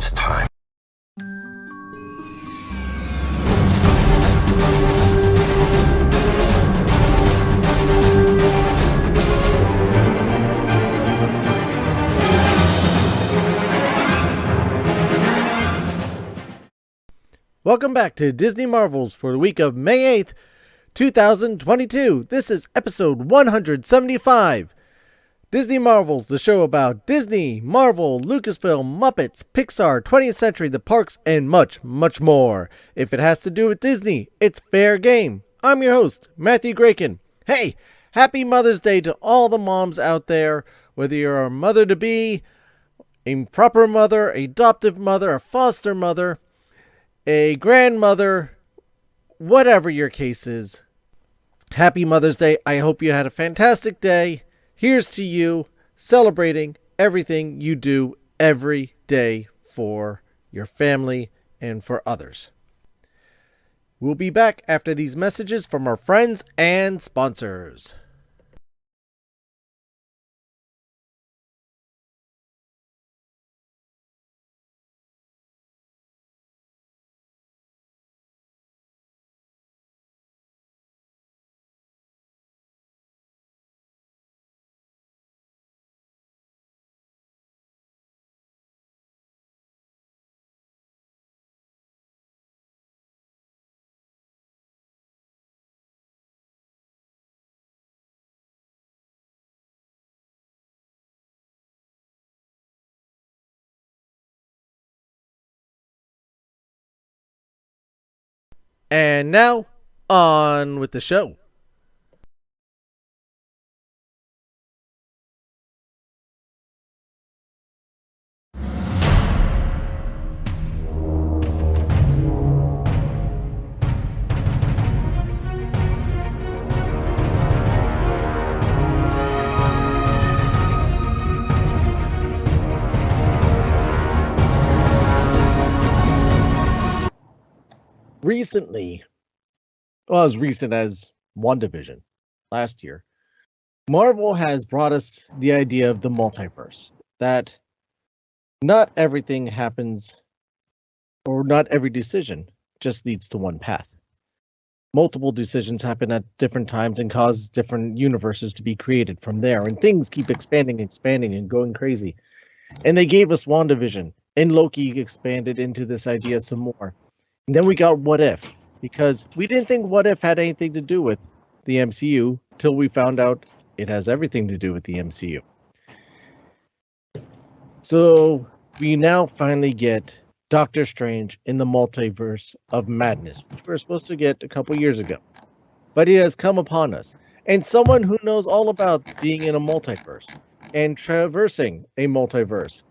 It's time. Welcome back to Disney Marvels for the week of May 8th, 2022. This is episode 175. Disney Marvels, the show about Disney, Marvel, Lucasfilm, Muppets, Pixar, 20th Century, the parks, and much, much more. If it has to do with Disney, it's fair game. I'm your host, Matthew Graken. Hey, happy Mother's Day to all the moms out there, whether you're a mother-to-be, a proper mother, adoptive mother, a foster mother, a grandmother, whatever your case is. Happy Mother's Day. I hope you had a fantastic day. Here's to you celebrating everything you do every day for your family and for others. We'll be back after these messages from our friends and sponsors. And now, on with the show. Recently, well, as recent as WandaVision last year, Marvel has brought us the idea of the multiverse. That not everything happens, or not every decision just leads to one path. Multiple decisions happen at different times and cause different universes to be created from there, and things keep expanding, and going crazy. And they gave us WandaVision, and Loki expanded into this idea some more. And then we got What If, because we didn't think What If had anything to do with the MCU till we found out it has everything to do with the MCU. So we now finally get Doctor Strange in the Multiverse of Madness, which we were supposed to get a couple years ago. But it has come upon us. And someone who knows all about being in a multiverse and traversing a multiverse,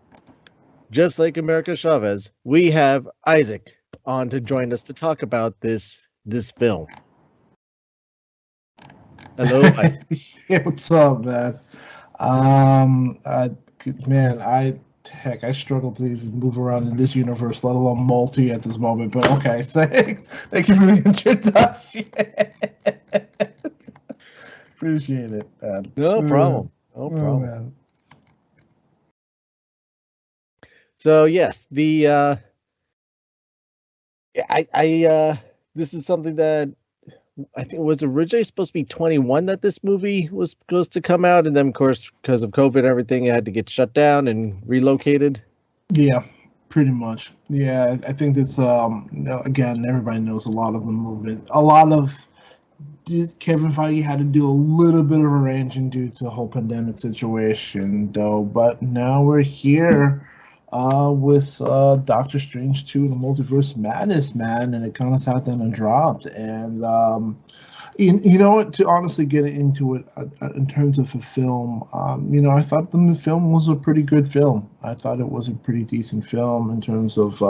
just like America Chavez, we have Isaac on to join us to talk about this film. Hello, Isaac. Yeah, what's up, man? I struggle to even move around in this universe, let alone multi at this moment. But okay, so thank you for the introduction. Appreciate it, man. No problem. No problem. Man. So yes, this is something that I think was originally supposed to be 21 that this movie was supposed to come out, and then of course because of COVID and everything, it had to get shut down and Yeah, pretty much. Yeah, I think this. Again, everybody knows a lot of the movement. A lot of Kevin Feige had to do a little bit of arranging due to the whole pandemic situation, though. But now we're here. With Doctor Strange 2, the Multiverse of Madness, man, and it kind of sat down and dropped. And you know what? To honestly get into it in terms of a film, I thought the film was a pretty good film. I thought it was a pretty decent film in terms of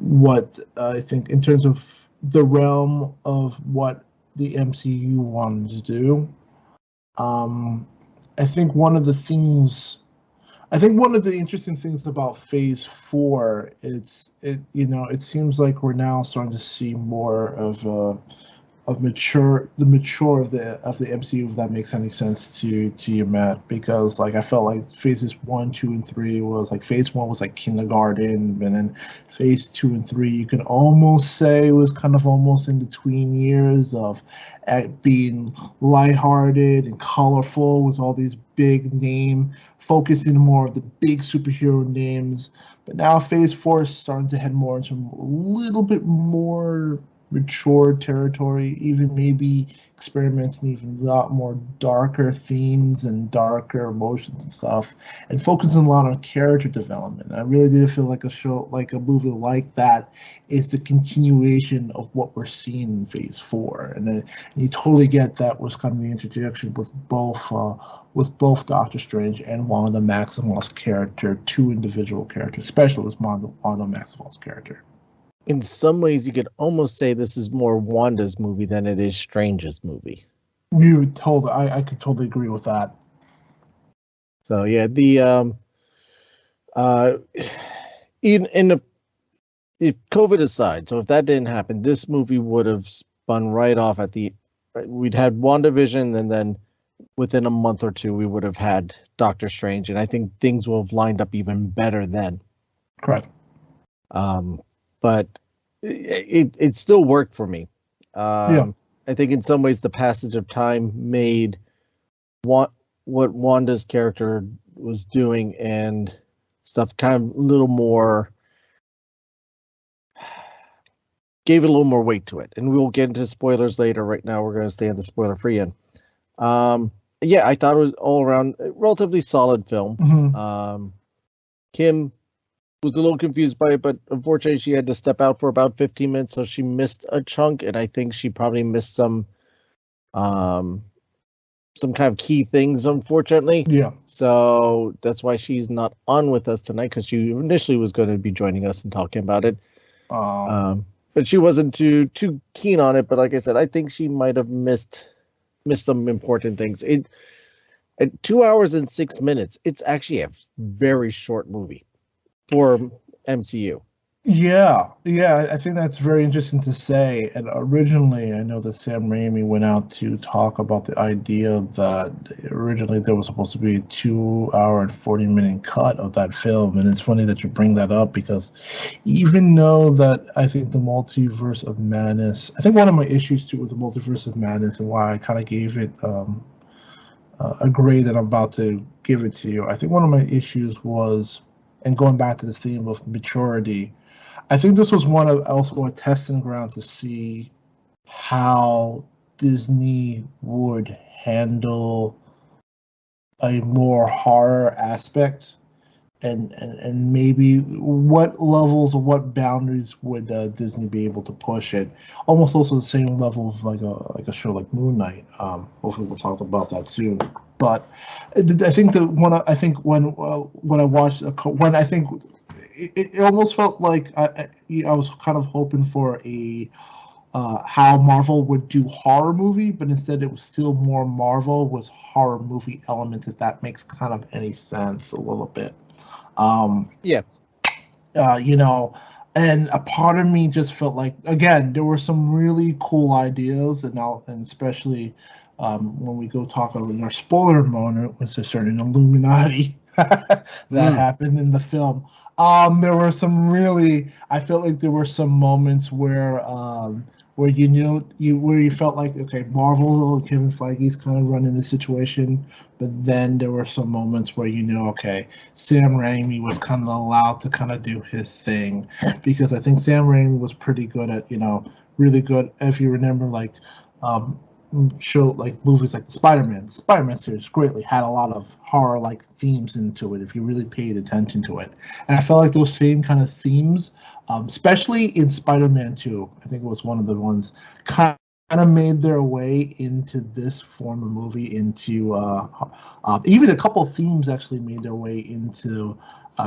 what I think in terms of the realm of what the MCU wanted to do. I think one of the interesting things about Phase 4, it seems like we're now starting to see more of the mature of the MCU, if that makes any sense to you, Matt. Because like I felt like phases 1, 2, and 3 was like phase 1 was like kindergarten, and then phase 2 and 3 you could almost say was kind of almost in between years of being lighthearted and colorful with all these big name, focusing more of the big superhero names. But now phase 4 is starting to head more into a little bit more mature territory, even maybe experimenting even a lot more darker themes and darker emotions and stuff, and focusing a lot on character development. I really do feel like a movie like that is the continuation of what we're seeing in phase 4. And you totally get that was kind of the introduction with both Doctor Strange and Wanda Maximoff's character, two individual characters, especially with Wanda Maximoff's character. In some ways, you could almost say this is more Wanda's movie than it is Strange's movie. I could totally agree with that. So yeah, if COVID aside, so if that didn't happen, this movie would have spun right off we'd had WandaVision, and then within a month or two we would have had Doctor Strange, and I think things will have lined up even better then. Correct. But it still worked for me. I think in some ways the passage of time made what Wanda's character was doing and stuff kind of a little more, gave it a little more weight to it. And we'll get into spoilers later. Right now we're going to stay on the spoiler-free end. Yeah, I thought it was all around a relatively solid film. Mm-hmm. Kim was a little confused by it, but unfortunately she had to step out for about 15 minutes, so she missed a chunk, and I think she probably missed some kind of key things, unfortunately. Yeah. So that's why she's not on with us tonight, because she initially was going to be joining us and talking about it. But she wasn't too keen on it. But like I said, I think she might have missed some important things. At 2 hours and 6 minutes, it's actually a very short movie for MCU. Yeah, I think that's very interesting to say. And originally, I know that Sam Raimi went out to talk about the idea that originally there was supposed to be a 2 hour and 40-minute cut of that film. And it's funny that you bring that up, because even though that I think the Multiverse of Madness, I think one of my issues too with the Multiverse of Madness and why I kind of gave it a grade that I'm about to give it to you, I think one of my issues was, and going back to the theme of maturity, I think this was also a testing ground to see how Disney would handle a more horror aspect, and maybe what levels or what boundaries would Disney be able to push it. Almost also the same level of like a show like Moon Knight. Hopefully we'll talk about that soon. But I think when I watched it almost felt like I was kind of hoping for a how Marvel would do horror movie, but instead it was still more Marvel with horror movie elements, if that makes kind of any sense a little bit. And a part of me just felt like, again, there were some really cool ideas, and especially when we go talk about our spoiler moment, was a certain Illuminati that happened in the film. There were some really, I felt like there were some moments where you felt like, okay, Marvel, Kevin Feige's kind of running the situation, but then there were some moments where okay, Sam Raimi was kind of allowed to kind of do his thing, because I think Sam Raimi was pretty good at, really good, if you remember, show like movies like the Spider-Man series greatly had a lot of horror like themes into it if you really paid attention to it. And I felt like those same kind of themes, especially in Spider-Man 2, I think it was one of the ones, kind of made their way into this form of movie, into even a couple of themes actually made their way into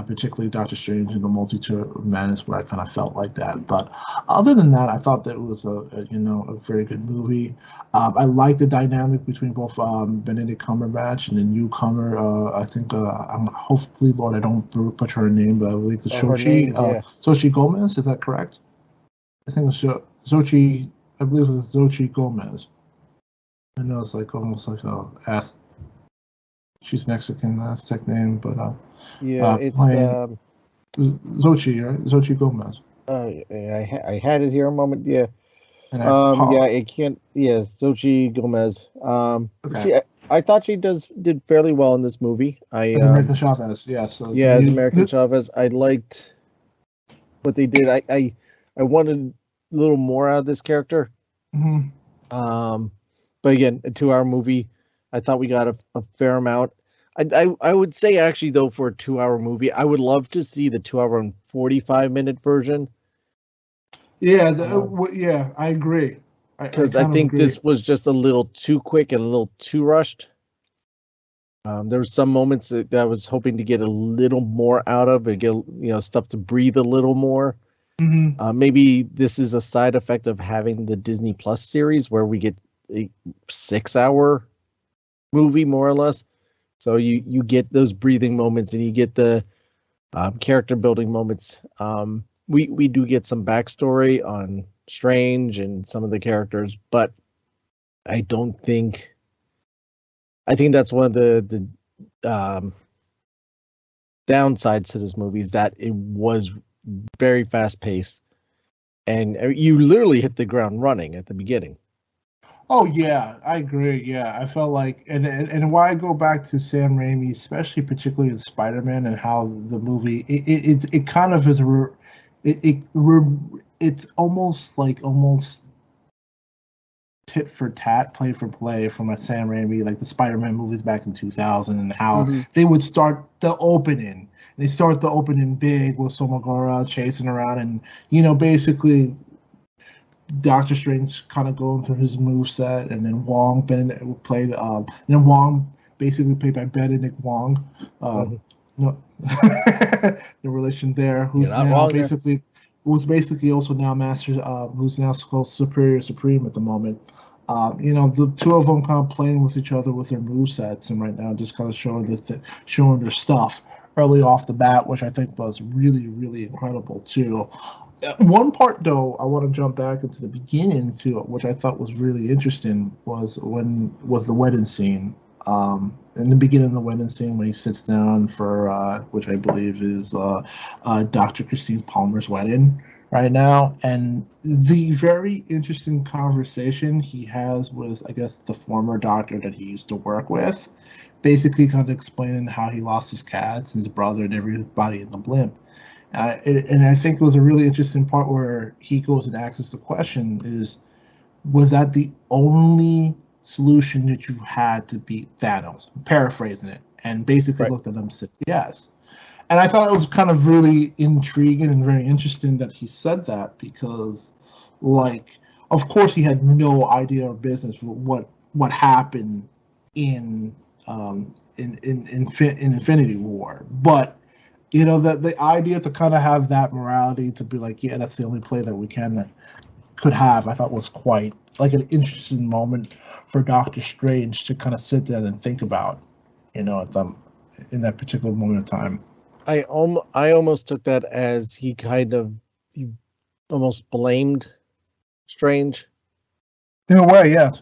particularly Doctor Strange and the Multiverse of Madness, where I kind of felt like that. But other than that, I thought that it was a very good movie. I like the dynamic between both Benedict Cumberbatch and the newcomer. I think I'm hopefully, Lord, I don't butcher her name, but I believe it's Xochitl Gomez. Is that correct? I think it's Xochitl I believe it's Xochitl Gomez. I know it's like almost like ass. She's Mexican Aztec name, but Yeah, it's playing Xochitl, right? Xochitl Gomez. I had it here a moment. Yeah. And Yeah, it can't. Yeah, Xochitl Gomez. Okay. I thought she did fairly well in this movie. As American Chavez, yeah. So yeah, as American Chavez, I liked what they did. I wanted a little more out of this character. Mhm. But again, a 2-hour movie. I thought we got a fair amount. I would say actually though for a 2-hour movie, I would love to see the 2-hour and 45-minute version. Yeah, yeah, I agree. Because I think this was just a little too quick and a little too rushed. There were some moments that I was hoping to get a little more out of and get stuff to breathe a little more. Mm-hmm. Maybe this is a side effect of having the Disney Plus series where we get a 6-hour movie more or less. So you get those breathing moments and you get the character building moments. We do get some backstory on Strange and some of the characters, but I think that's one of the downsides to this movie is that it was very fast paced, and you literally hit the ground running at the beginning. Oh yeah, I agree. Yeah, I felt like, and why I go back to Sam Raimi, especially particularly in Spider-Man, and how the movie it kind of is it's almost tit for tat, play for play from a Sam Raimi, like the Spider-Man movies back in 2000, and how they would start the opening. They start the opening big with Somogora chasing around, and basically Doctor Strange kind of going through his moveset, and then Wong played, and then Wong basically played by Benedict Wong. No, the relation there, who's basically also now master, who's now called Superior Supreme at the moment. The two of them kind of playing with each other with their movesets, and right now just kind of showing their stuff early off the bat, which I think was really, really incredible too. One part though, I want to jump back into the beginning to which I thought was really interesting was the wedding scene. In the beginning of the wedding scene when he sits down for which I believe is Dr. Christine Palmer's wedding right now, and the very interesting conversation he has with, I guess, the former doctor that he used to work with, basically kind of explaining how he lost his cats, his brother, and everybody in the blimp. And I think it was a really interesting part where he goes and asks the question was that the only solution that you had to beat Thanos? I'm paraphrasing it, and basically looked at him and said, yes. And I thought it was kind of really intriguing and very interesting that he said that because, of course he had no idea or business what happened in Infinity War. But, the idea to kind of have that morality to be like, yeah, that's the only play that we could have, I thought was quite like an interesting moment for Doctor Strange to kind of sit there and think about, in that particular moment of time. I almost took that as he almost blamed Strange. In a way, yes.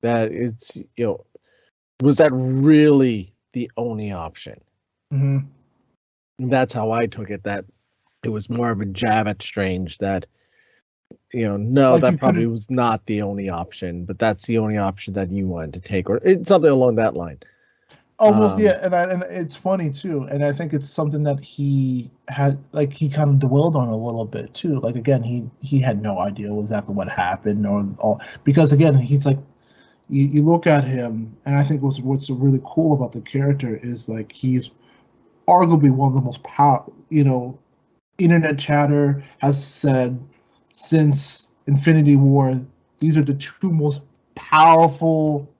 That it's, was that really the only option? Mm-hmm. And that's how I took it, that it was more of a jab at Strange that, no, that probably was not the only option, but that's the only option that you wanted to take, or something along that line. Almost, yeah, and it's funny too, and I think it's something that he had, he kind of dwelled on a little bit too. Like again, he had no idea exactly what happened, because again, he's like, you look at him, and I think what's really cool about the character is he's arguably one of the most powerful. Internet chatter has said since Infinity War, these are the two most powerful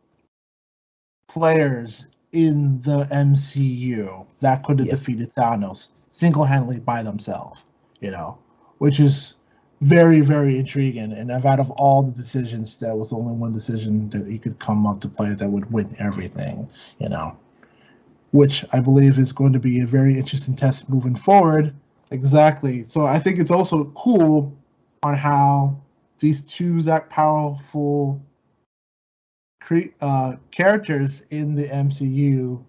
players in the MCU that could have defeated Thanos single-handedly by themselves, which is very, very intriguing. And out of all the decisions, that was only one decision that he could come up to play that would win everything, which I believe is going to be a very interesting test moving forward. Exactly. So I think it's also cool on how these two that powerful characters in the MCU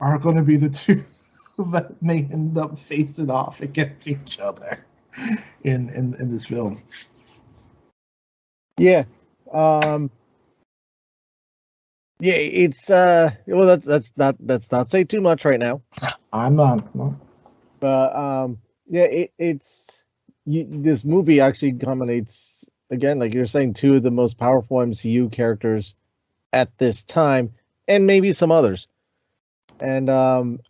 are going to be the two that may end up facing off against each other in this film. Yeah. Yeah, it's well, that's not say too much right now. I'm not. No. But yeah, this movie actually culminates again, like you're saying, two of the most powerful MCU characters at this time, and maybe some others. And I'm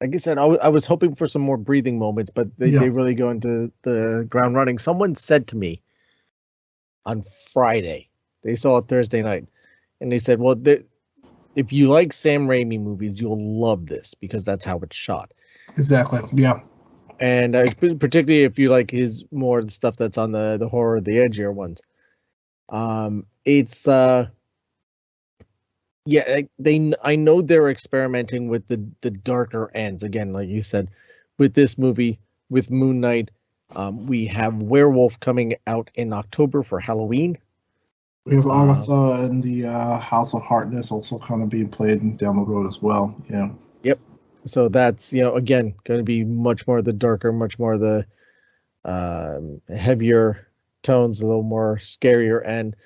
like I said, I was hoping for some more breathing moments, but they really go into the ground running. Someone said to me on Friday, they saw it Thursday night, and they said, well, if you like Sam Raimi movies, you'll love this because that's how it's shot. Exactly. Yeah. And particularly if you like his more the stuff that's on the horror, the edgier ones. It's yeah, I know they're experimenting with the darker ends again, like you said, with this movie, with Moon Knight. We have Werewolf coming out in October for Halloween. We have Agatha and the House of Harkness also kind of being played down the road as well. Yeah. Yep. So that's, again, going to be much more the darker, much more the heavier tones, a little more scarier. And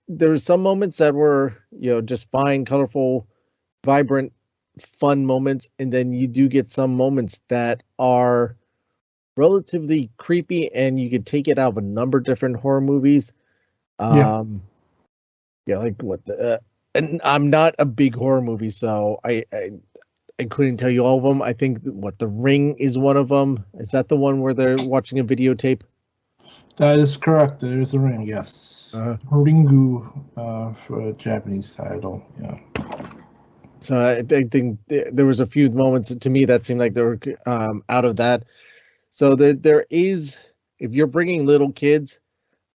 there were some moments that were, just fine, colorful, vibrant, fun moments. And then you do get some moments that are relatively creepy, and you could take it out of a number of different horror movies. Like what and I'm not a big horror movie, so I couldn't tell you all of them. I think The Ring is one of them. Is that the one where they're watching a videotape? That is correct. There is a Ring, yes. Ringu for a Japanese title. Yeah. So I think there was a few moments to me that seemed like they were out of that. So there is, if you're bringing little kids,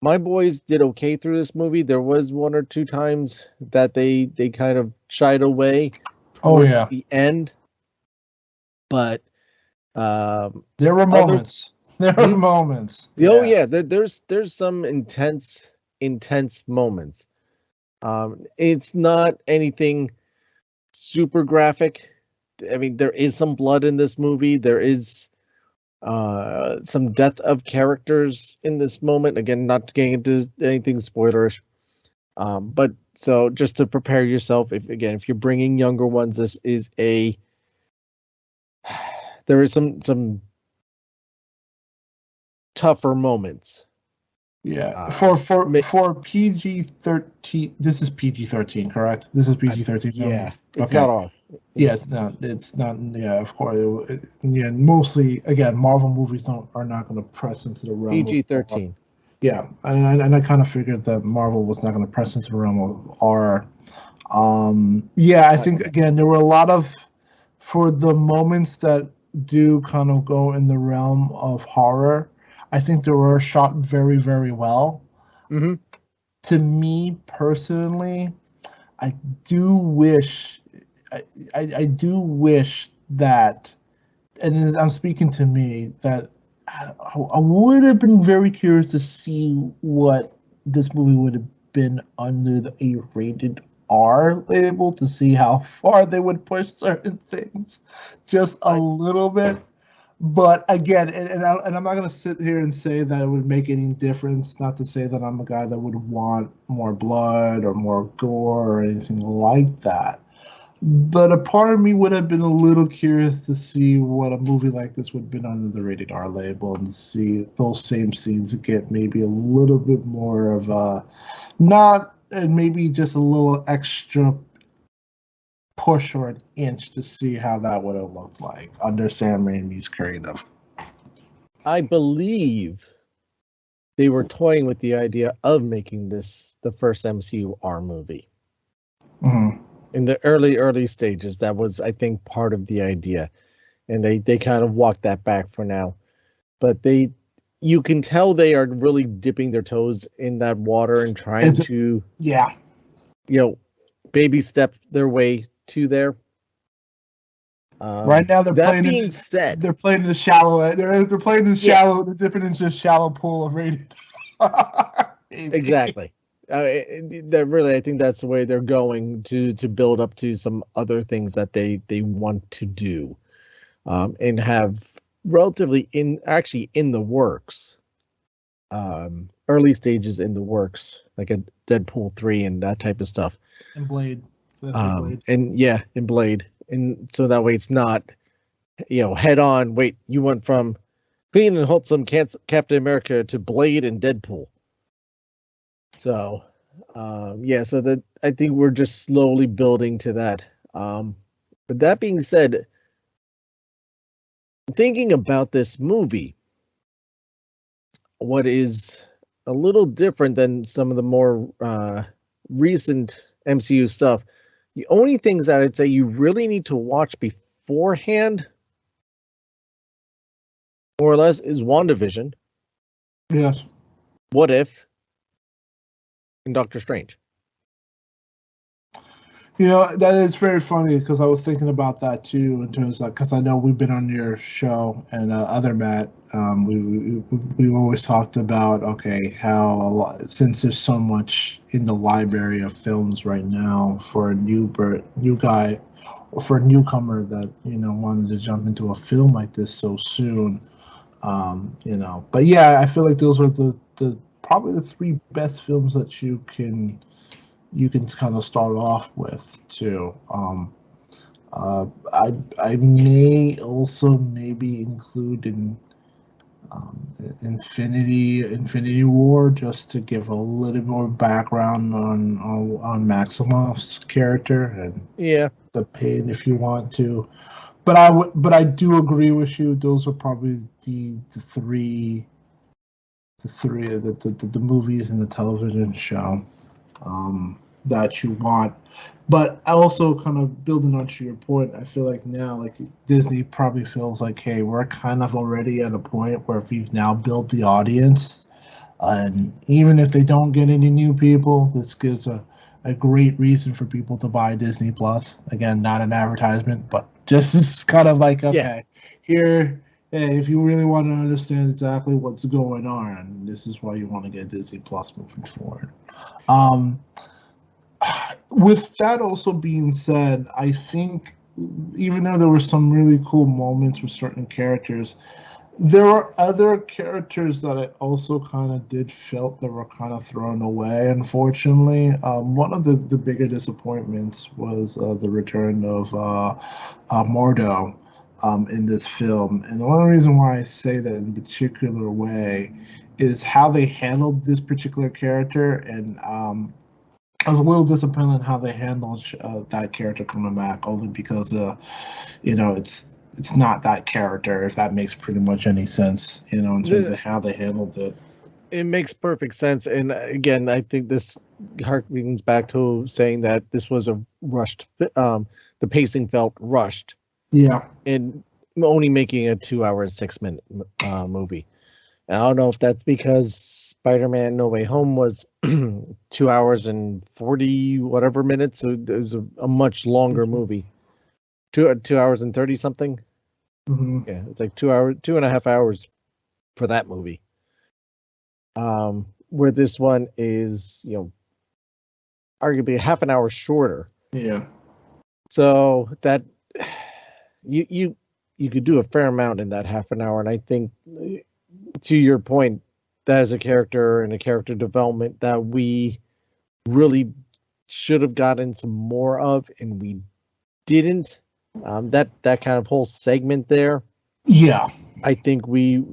my boys did okay through this movie. There was one or two times that they kind of shied away towards the end. But there were moments. There were moments. Oh yeah, there's some intense moments. It's not anything super graphic. I mean, there is some blood in this movie. There is some death of characters in this moment. Again, not getting into anything spoilerish. But so just to prepare yourself, if you're bringing younger ones, this is there is some tougher moments. Yeah, for PG-13, this is PG-13, correct? This is PG-13. Yeah, it's not off. Yeah, it's not. Yeah, of course. Yeah, mostly again, Marvel movies are not going to press into the realm PG-13. Yeah, and I kind of figured that Marvel was not going to press into the realm of R. Yeah, I think again there were a lot of, for the moments that do kind of go in the realm of horror, I think they were shot very, very well. Mm-hmm. To me personally, I do wish that, and I'm speaking to me, that I would have been very curious to see what this movie would have been under the A-rated R label, to see how far they would push certain things, just a little bit. But again, and I'm not going to sit here and say that it would make any difference. Not to say that I'm a guy that would want more blood or more gore or anything like that. But a part of me would have been a little curious to see what a movie like this would have been under the rated R label, and see those same scenes get maybe a little bit more of a, and maybe just a little extra push or an inch to see how that would have looked like under Sam Raimi's creative. I believe they were toying with the idea of making this the first MCU R movie. Mm-hmm. In the early stages, that was, I think, part of the idea, and they kind of walked that back for now. But you can tell they are really dipping their toes in that water and trying to, baby step their way to there. Right now, they're that playing. being said, they're playing in the shallow. They're playing in the Yes. shallow. The dipping into a shallow pool of rated. Exactly. That really, I think that's the way they're going to build up to some other things that they want to do, and have relatively in the works, early stages in the works, like a Deadpool 3 and that type of stuff. And Blade. Blade. And yeah, in Blade, and so that way it's not, head on. Wait, you went from clean and wholesome Captain America to Blade and Deadpool. So, so that I think we're just slowly building to that. But that being said, thinking about this movie, what is a little different than some of the more recent MCU stuff, the only things that I'd say you really need to watch beforehand, more or less, is WandaVision. Yes. What If? And Doctor Strange. That is very funny because I was thinking about that too, in terms of, because I know we've been on your show and other Matt, we always talked about, okay, how a lot, since there's so much in the library of films right now for a new guy or for a newcomer that wanted to jump into a film like this so soon, But yeah, I feel like those are the probably the three best films that you can kind of start off with too. I may also maybe include in Infinity War, just to give a little more background on Maximoff's character and the pain, if you want to. But I do agree with you. Those are probably the movies and the television show that you want. But also, kind of building onto your point, I feel like now, like, Disney probably feels like, hey, we're kind of already at a point where we've now built the audience, and even if they don't get any new people, this gives a great reason for people to buy Disney Plus. Again, not an advertisement, but just kind of like, okay, here, hey, if you really want to understand exactly what's going on, this is why you want to get Disney Plus moving forward. With that also being said, I think even though there were some really cool moments with certain characters, there are other characters that I also kind of did felt that were kind of thrown away, unfortunately. One of the bigger disappointments was the return of Mordo in this film. And the only reason why I say that in a particular way is how they handled this particular character. And I was a little disappointed in how they handled that character coming back, only because, it's not that character, if that makes pretty much any sense, in terms of how they handled it. It makes perfect sense. And again, I think this harkens back to saying that this was a rushed, the pacing felt rushed. Yeah. And only making a 2 hour and 6 minute movie. And I don't know if that's because Spider-Man No Way Home was 2 hours and 40 whatever minutes. So it was a much longer movie. 2 hours and 30 something. Mm-hmm. Yeah, it's like 2.5 hours for that movie. Where this one is, arguably half an hour shorter. Yeah. So that you could do a fair amount in that half an hour, and I think, to your point, that is a character and a character development that we really should have gotten some more of, and we didn't. That kind of whole segment there. Yeah. I think we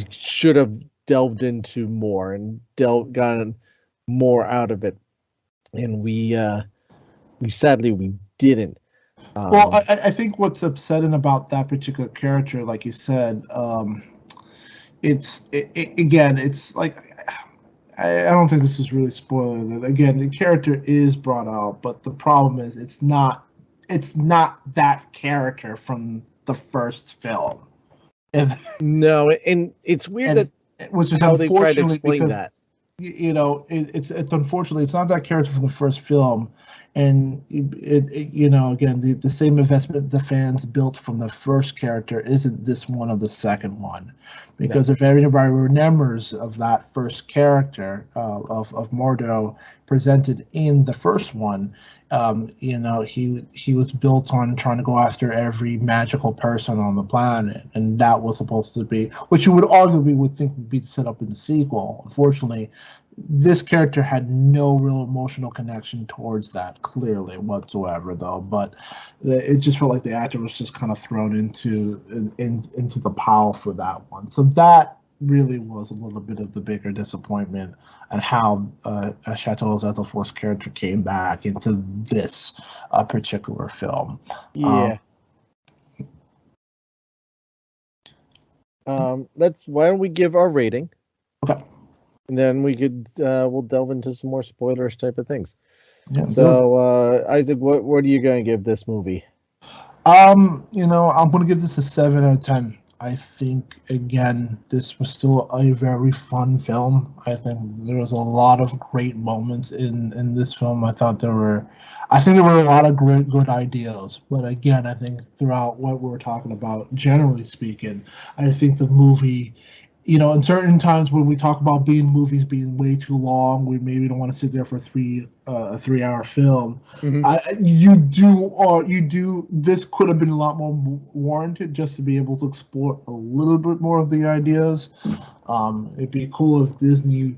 should have delved into more and gotten more out of it, and we sadly didn't. Well, I think what's upsetting about that particular character, like you said, it's like, I don't think this is really spoiling it. Again, the character is brought out, but the problem is it's not that character from the first film. No, and it's weird which is how they try to explain because, that. It's unfortunately, it's not that character from the first film, and again, the same investment the fans built from the first character isn't this one of the second one, because if anybody remembers of that first character of Mordo presented in the first one, he was built on trying to go after every magical person on the planet, and that was supposed to be, which you would arguably would think would be set up in the sequel. Unfortunately, this character had no real emotional connection towards that, clearly, whatsoever, though. But it just felt like the actor was just kind of thrown into the pile for that one. So that really was a little bit of the bigger disappointment, and how Chateau Zettelforth's character came back into this particular film. Yeah. Why don't we give our rating? Okay. And then we'll delve into some more spoilers type of things. Yeah, so, Isaac, what are you going to give this movie? I'm going to give this a 7 out of 10. I think, again, this was still a very fun film. I think there was a lot of great moments in this film. I think there were a lot of great, good ideas. But again, I think throughout what we're talking about, generally speaking, I think the movie, in certain times when we talk about movies being way too long, we maybe don't want to sit there for a 3-hour film. This could have been a lot more warranted, just to be able to explore a little bit more of the ideas. It'd be cool if Disney,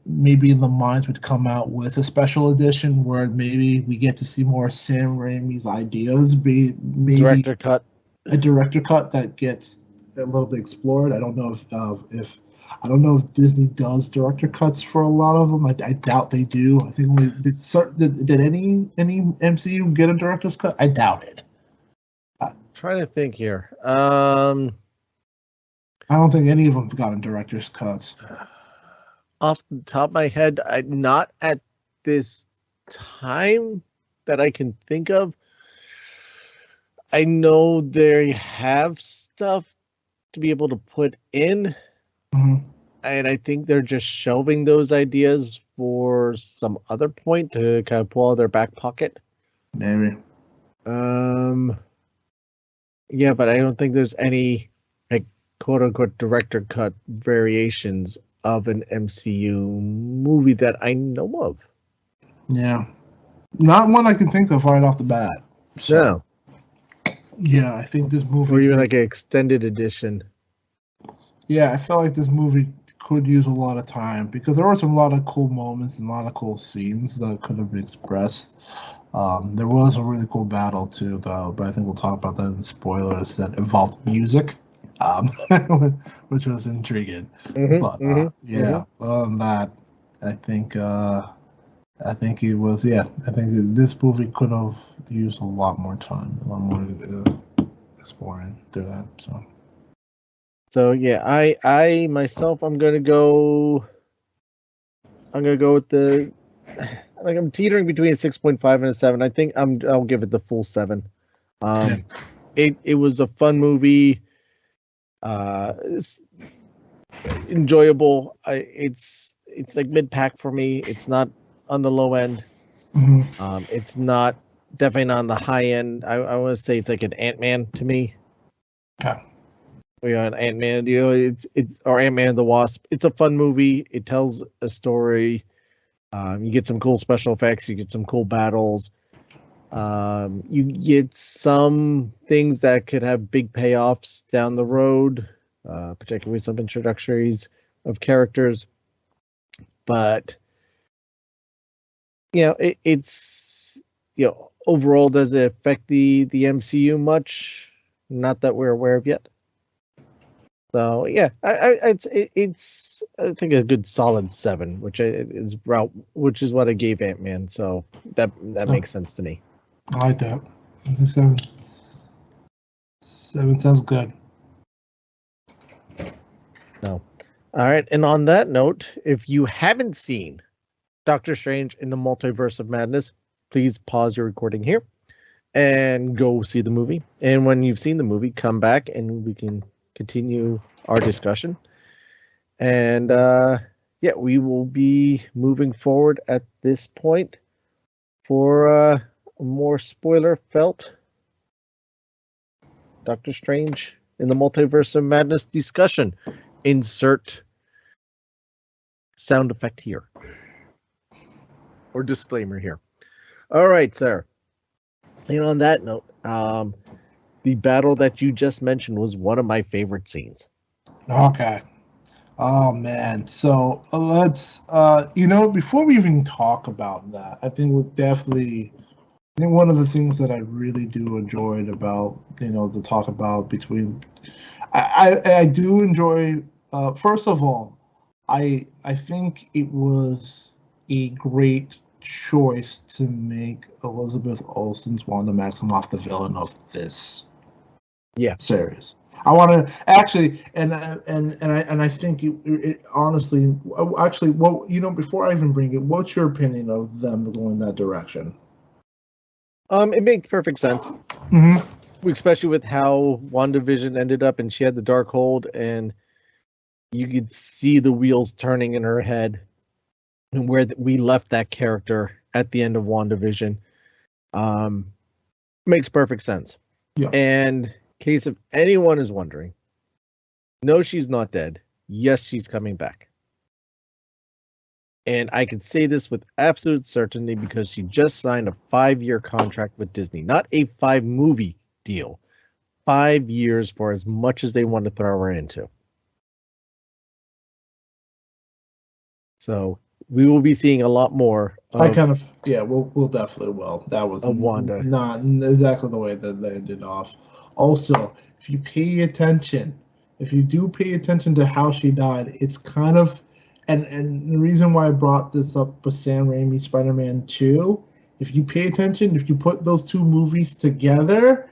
maybe in the minds, would come out with a special edition where maybe we get to see more Sam Raimi's ideas. Maybe Director cut. A director cut that gets a little bit explored. I don't know if Disney does director cuts for a lot of them. I doubt they do. I think did any MCU get a director's cut? I doubt it. Trying to think here. I don't think any of them got a director's cuts. Off the top of my head, not at this time that I can think of. I know they have stuff to be able to put in, and I think they're just shelving those ideas for some other point to kind of pull out of their back pocket. Maybe. Yeah, but I don't think there's any quote unquote director cut variations of an MCU movie that I know of. Yeah, not one I can think of right off the bat. So. No. Yeah, I think this movie... Or even like an extended edition. Yeah, I felt like this movie could use a lot of time, because there were a lot of cool moments and a lot of cool scenes that could have been expressed. There was a really cool battle, too, though, but I think we'll talk about that in the spoilers, that involved music, which was intriguing. Other than that, I think it was, I think this movie could have used a lot more time, a lot more exploring through that. So yeah, I myself, I'm gonna go with the, I'm teetering between a 6.5 and a 7. I think I'll give it the full 7. It was a fun movie. It's enjoyable. It's like mid-pack for me. It's not on the low end. It's not definitely not on the high end. I want to say it's like an Ant-Man to me. Okay. We are an Ant-Man. It's or Ant-Man and the Wasp. It's a fun movie. It tells a story. You get some cool special effects. You get some cool battles. You get some things that could have big payoffs down the road, particularly some introductories of characters. But it's overall, does it affect the MCU much? Not that we're aware of yet. So yeah, it's I think a good solid 7, which is what I gave Ant-Man. So that makes sense to me. I like that. 7. 7 sounds good. No. All right, and on that note, if you haven't seen Doctor Strange in the Multiverse of Madness, please pause your recording here and go see the movie. And when you've seen the movie, come back and we can continue our discussion. And we will be moving forward at this point for a more spoiler felt Doctor Strange in the Multiverse of Madness discussion. Insert sound effect here. Or disclaimer here. All right, sir. And on that note, the battle that you just mentioned was one of my favorite scenes. Okay. Oh man. So let's before we even talk about that, I think one of the things that I really do enjoyed about, the talk about between I do enjoy first of all, I think it was a great choice to make Elizabeth Olsen's Wanda Maximoff the villain of this series. I want to actually, and I think it honestly, actually, well, before I even bring it, what's your opinion of them going that direction? It makes perfect sense, especially with how WandaVision ended up, and she had the dark hold, and you could see the wheels turning in her head, and where we left that character at the end of WandaVision. Makes perfect sense. Yeah. And in case if anyone is wondering, no, she's not dead. Yes, she's coming back. And I can say this with absolute certainty because she just signed a 5-year contract with Disney. Not a 5-movie deal. 5 years for as much as they want to throw her into. So we will be seeing a lot more. We'll definitely will. That was Wanda. Not exactly the way that they ended off. Also, if you do pay attention to how she died, it's kind of, and the reason why I brought this up with Sam Raimi Spider-Man 2, if you pay attention, if you put those two movies together,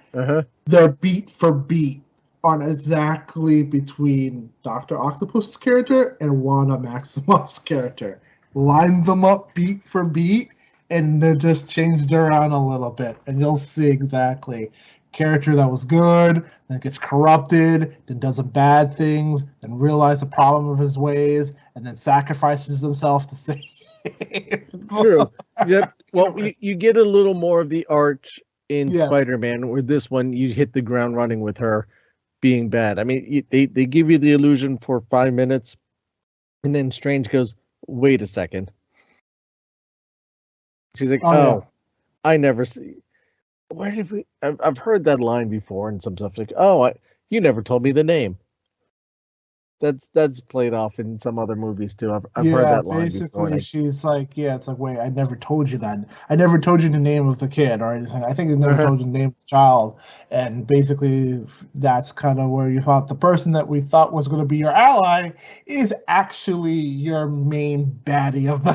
they're beat for beat on exactly between Dr. Octopus's character and Wanda Maximoff's character. Line them up beat for beat, and they're just changed around a little bit, and you'll see exactly character that was good, then gets corrupted, then does some bad things, then realizes the problem of his ways, and then sacrifices himself to save. True. Yep. Well, you get a little more of the arch in Spider-Man, where this one you hit the ground running with her being bad. I mean, they give you the illusion for 5 minutes, and then Strange goes, "Wait a second." She's like, I never see. Where did we? I've heard that line before and some stuff like, you never told me the name. That's played off in some other movies too. I've heard that line before. Basically, she's like, it's like, wait, I never told you that. I never told you the name of the kid or anything. I think I never told you the name of the child. And basically, that's kind of where you thought the person that we thought was going to be your ally is actually your main baddie of the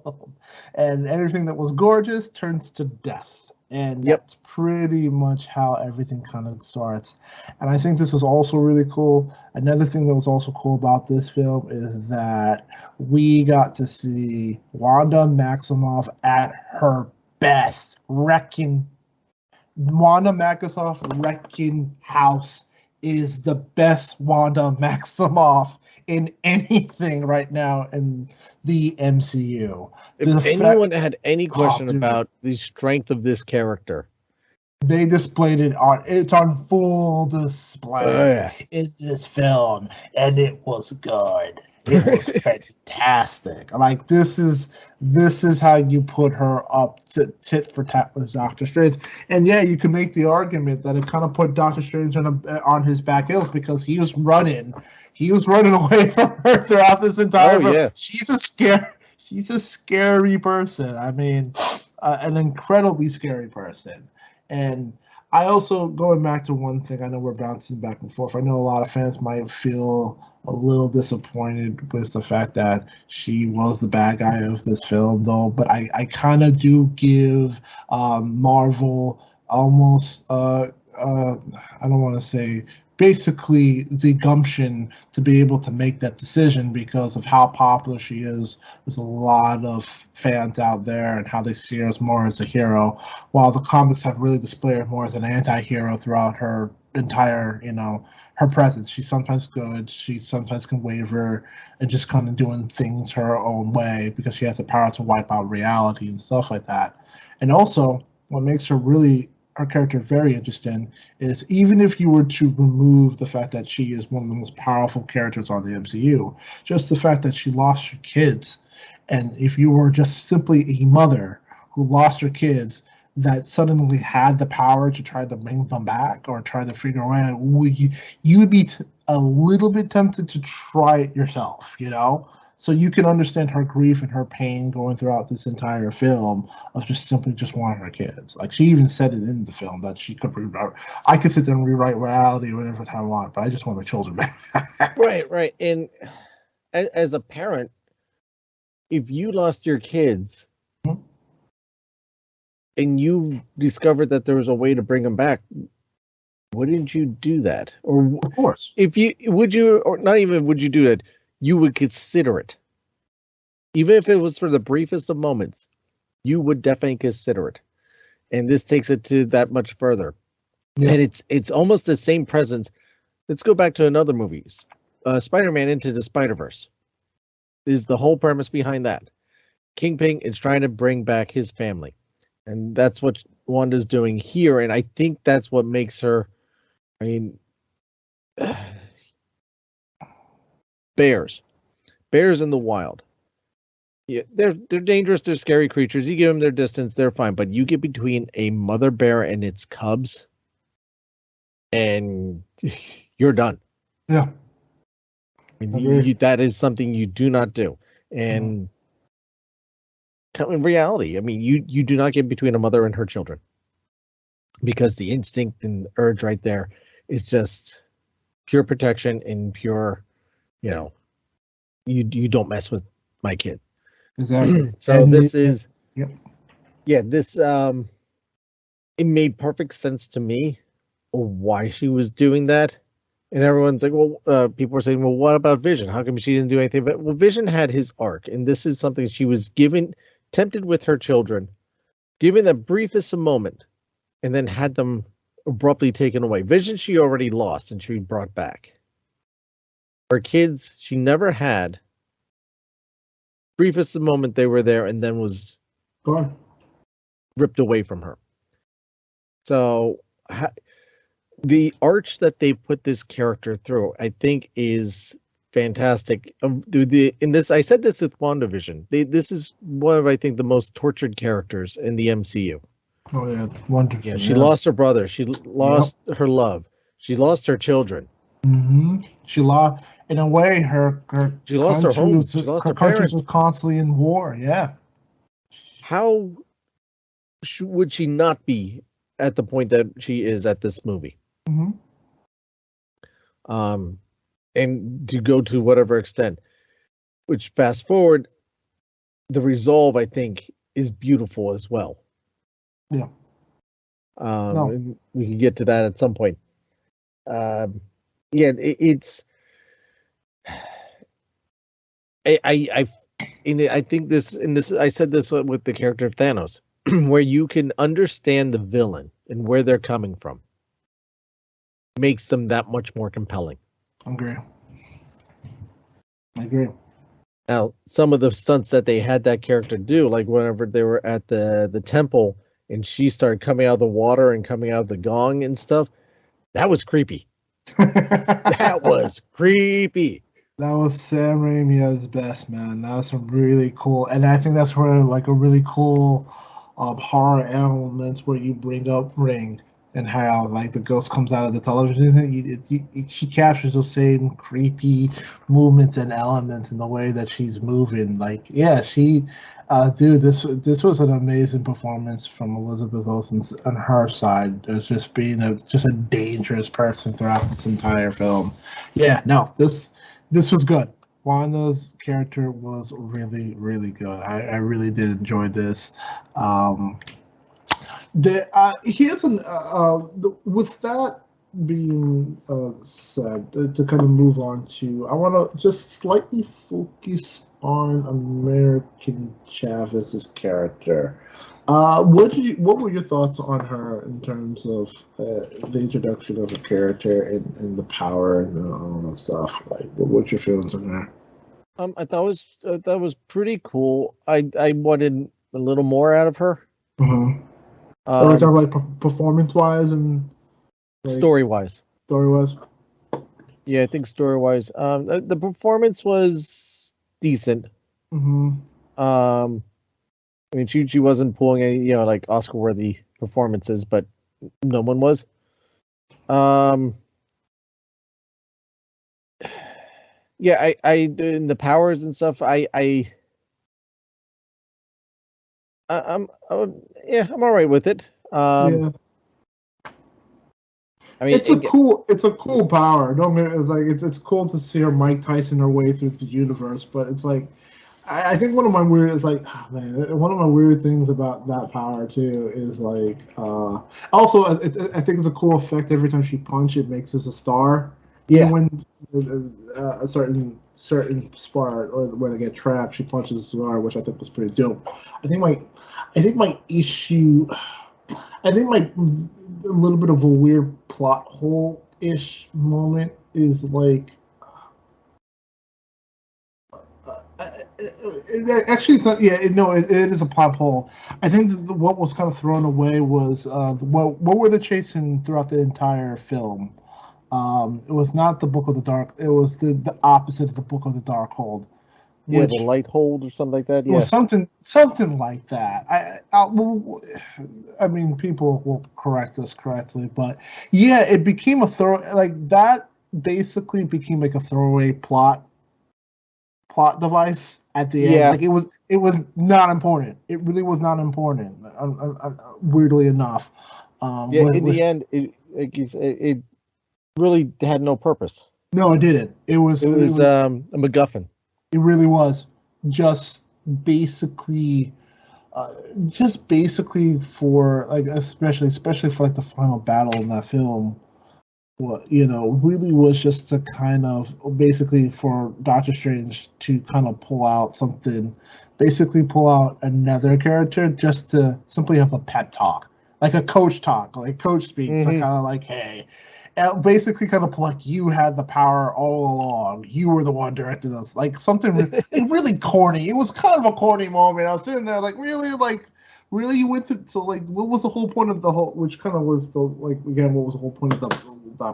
film. And everything that was gorgeous turns to death. And that's pretty much how everything kind of starts. And I think this was also really cool. Another thing that was also cool about this film is that we got to see Wanda Maximoff at her best. Wanda Maximoff wrecking house is the best Wanda Maximoff in anything right now in the MCU. If anyone had any question about the strength of this character, they displayed it's on full display in this film, and it was good. It was fantastic. Like this is how you put her up to tit for tat with Doctor Strange. And you can make the argument that it kind of put Doctor Strange on his back heels because he was running away from her throughout this entire film. She's a scary person. I mean, an incredibly scary person. And I also, going back to one thing, I know we're bouncing back and forth. I know a lot of fans might feel a little disappointed with the fact that she was the bad guy of this film, though. But I kind of do give Marvel almost I don't want to say, basically the gumption to be able to make that decision because of how popular she is with a lot of fans out there and how they see her as more as a hero, while the comics have really displayed her more as an anti-hero throughout her entire, her presence. She's sometimes good, she sometimes can waver and just kind of doing things her own way because she has the power to wipe out reality and stuff like that. And also, what makes her character very interesting is even if you were to remove the fact that she is one of the most powerful characters on the MCU, just the fact that she lost her kids, and if you were just simply a mother who lost her kids that suddenly had the power to try to bring them back or try to figure out, you would be a little bit tempted to try it yourself, So you can understand her grief and her pain going throughout this entire film of just simply just wanting her kids. Like, she even said it in the film that she could rewrite. I could sit there and rewrite reality whenever time I want, but I just want my children back. Right. And as a parent, if you lost your kids and you discovered that there was a way to bring them back, wouldn't you do that? Or Of course. or not even would you do that, you would consider it. Even if it was for the briefest of moments, you would definitely consider it. And this takes it to that much further. Yeah. And it's almost the same presence. Let's go back to another movie. Spider-Man Into the Spider-Verse is the whole premise behind that. Kingpin is trying to bring back his family. And that's what Wanda's doing here. And I think that's what makes her, bears in the wild. Yeah, they're dangerous. They're scary creatures. You give them their distance, they're fine. But you get between a mother bear and its cubs, and you're done. Yeah. That is something you do not do. And in reality, you do not get between a mother and her children, because the instinct and urge right there is just pure protection and pure, you don't mess with my kid. Exactly. So this is, this it made perfect sense to me why she was doing that. And everyone's like, well, people are saying, well, what about Vision? How come she didn't do anything? But Vision had his arc, and this is something she was tempted with her children, given the briefest moment, and then had them abruptly taken away. Vision she already lost and she brought back. Her kids she never had. Briefest moment they were there, and then was gone, ripped away from her. So the arch that they put this character through, I think, is fantastic. I said this with WandaVision. This is one of, I think, the most tortured characters in the MCU. Oh yeah, wonderful. Yeah, she lost her brother. She lost her love. She lost her children. Mm-hmm. She lost, in a way, she lost her home. She lost her country was constantly in war. Yeah. How would she not be at the point that she is at this movie? Mm-hmm. And to go to whatever extent, which fast forward, the resolve, I think, is beautiful as well. Yeah. We can get to that at some point. It's. I think this, I said this with the character of Thanos, where you can understand the villain and where they're coming from, makes them that much more compelling. I agree. Now, some of the stunts that they had that character do, like whenever they were at the temple and she started coming out of the water and coming out of the gong and stuff, that was creepy. That was creepy. That was Sam Raimi at his best, man. That was some really cool, and I think that's where like a really cool horror elements where you bring up Ring and how like the ghost comes out of the television. She captures those same creepy movements and elements in the way that she's moving. Like, yeah, this was an amazing performance from Elizabeth Olsen on her side. As just being a dangerous person throughout this entire film. Yeah, no, this was good. Wanda's character was really, really good. I really did enjoy this. Here's with that being said, to kind of move on to, I want to just slightly focus on American Chavez's character. What were your thoughts on her in terms of the introduction of her character and the power and all that stuff? Like, what's your feelings on her? I thought was pretty cool. I wanted a little more out of her. Mm-hmm. Are we talking like performance wise and like, story wise? Story wise. Yeah, I think story wise, the performance was decent. Mm-hmm. I mean, she wasn't pulling any, like Oscar worthy performances, but no one was. Yeah, I in the powers and stuff. Yeah, I'm all right with it. Yeah. I mean, it's a cool power. Don't get it's like it's cool to see her Mike Tyson her way through the universe, but it's like I think one of my weird is like one of my weird things about that power too is like also I think it's a cool effect every time she punches it makes us a star. Even when a certain spot or where they get trapped, she punches a star, which I think was pretty dope. I think my issue. I think my a little bit of a weird plot hole ish moment is like actually it's not, yeah it is a plot hole. I think what was kind of thrown away was what were they chasing throughout the entire film. It was not the Book of the Dark. It was the opposite of the Book of the Darkhold. Yeah, the light hold or something like that. Yeah, it was something like that. I mean, people will correct us correctly, but yeah, it became a that basically became like a throwaway plot device at the end. Like it was not important. It really was not important. Weirdly enough, the end, like you said, it really had no purpose. No, it didn't. It was a MacGuffin. It really was just basically for like especially for like the final battle in that film. What really was just to kind of basically for Doctor Strange to kind of pull out another character just to simply have a pep talk, like a coach talk, like coach speaks, mm-hmm. Like kind of like, hey, basically kind of like you had the power all along. You were the one directing us. Like something really corny. It was kind of a corny moment. I was sitting there like really you went to so like what was the whole point of the whole? Which kind of was the like again what was the whole point of that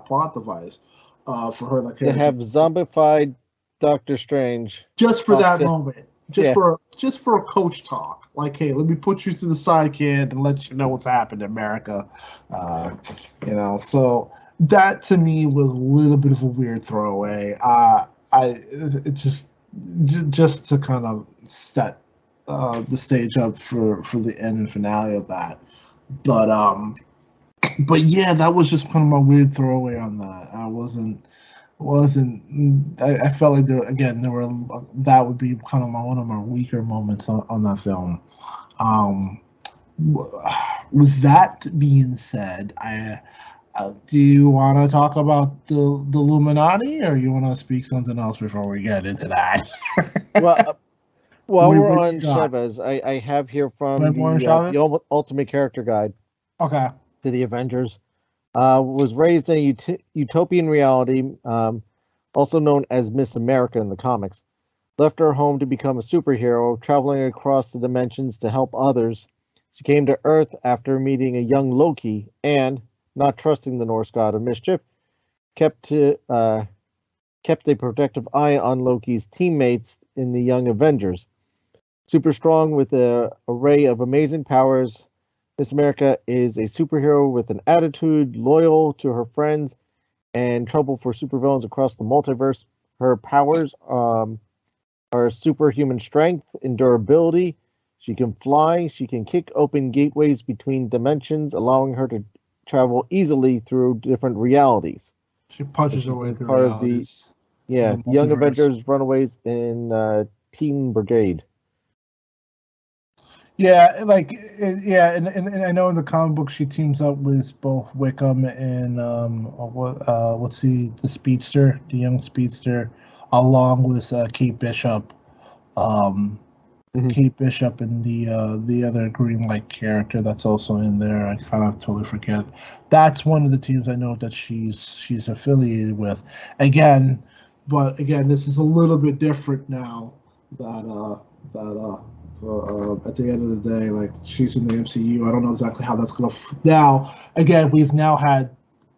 plot device for her that character to have zombified Doctor Strange just for that moment. Just for a coach talk, like, hey, let me put you to the side, kid, and let you know what's happened in America. So that to me was a little bit of a weird throwaway. It just to kind of set the stage up for the end and finale of that. But yeah, that was just kind of my weird throwaway on that. I felt like that would be kind of one of my weaker moments on that film. With that being said, do you want to talk about the Illuminati, or you want to speak something else before we get into that? While we're on Chavez, I have here from the Ultimate Character Guide. Okay. To the Avengers. Was raised in a utopian reality, also known as Miss America in the comics. Left her home to become a superhero, traveling across the dimensions to help others. She came to Earth after meeting a young Loki and, not trusting the Norse god of mischief, kept a protective eye on Loki's teammates in the Young Avengers. Super strong with an array of amazing powers, Miss America is a superhero with an attitude, loyal to her friends, and trouble for supervillains across the multiverse. Her powers are superhuman strength and durability. She can fly. She can kick open gateways between dimensions, allowing her to travel easily through different realities. She punches her way through realities. The Young Avengers, Runaways, and Teen Brigade. Yeah, like yeah, and I know in the comic book she teams up with both Wickham and what's the speedster, the young speedster, along with Kate Bishop, um, Mhm. Kate Bishop and the other Green Light character that's also in there. I kind of totally forget. That's one of the teams I know that she's affiliated with. Again, but again, this is a little bit different now that at the end of the day, like she's in the MCU. I don't know exactly how that's gonna. Now, again, we've now had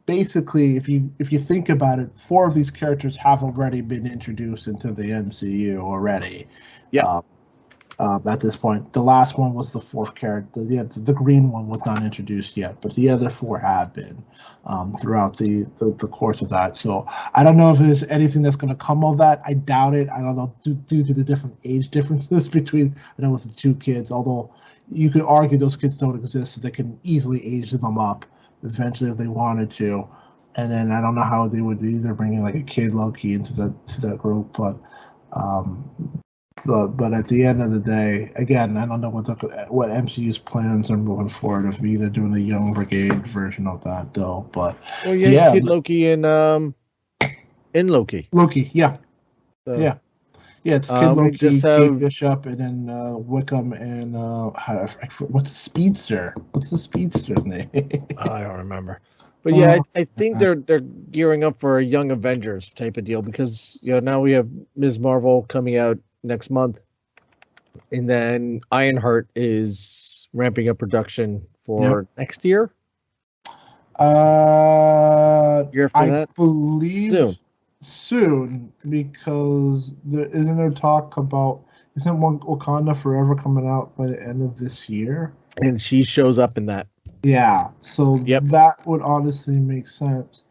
basically, if you think about it, 4 of these characters have already been introduced into the MCU already. Yeah. At this point, the last one was the 4th character. The green one was not introduced yet, but the other 4 have been throughout the course of that. So I don't know if there's anything that's going to come of that. I doubt it. I don't know due to the different age differences between. I know it's the 2 kids, although you could argue those kids don't exist, so they can easily age them up eventually if they wanted to. And then I don't know how they would either bringing like a kid Loki into that group, but. But at the end of the day, again, I don't know what MCU's plans are moving forward of either doing a Young Brigade version of that though. But Well, yeah, yeah, Kid Loki and in Loki. Loki, yeah, So, yeah, it's Kid we just Loki, Kate have. Bishop, and then Wickham and what's the speedster? What's the speedster's name? I don't remember, but yeah, Uh, I think they're gearing up for a Young Avengers type of deal because now we have Ms. Marvel coming out next month, and then Ironheart is ramping up production for next year. Year after I that, believe soon. soon because there talk about isn't one Wakanda Forever coming out by the end of this year? And she shows up in that. Yeah, so Yep. that would honestly make sense.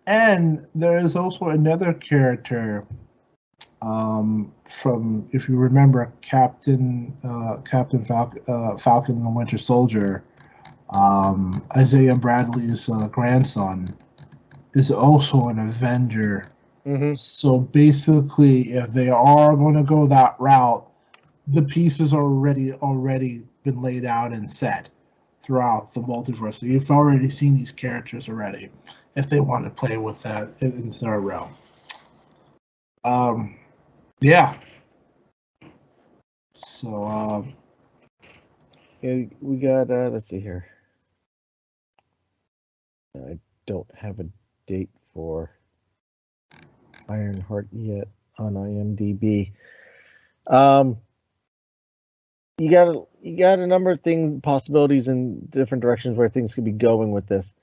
And there is also another character from, if you remember, Captain Falcon and the Winter Soldier, Isaiah Bradley's grandson is also an Avenger. Mm-hmm. So basically, if they are going to go that route, the pieces are already been laid out and set throughout the multiverse. So you've already seen these characters already. If they want to play with that in their realm, yeah. So Yeah, we got. Let's see here. I don't have a date for Ironheart yet on IMDb. You got a number of things, possibilities in different directions where things could be going with this.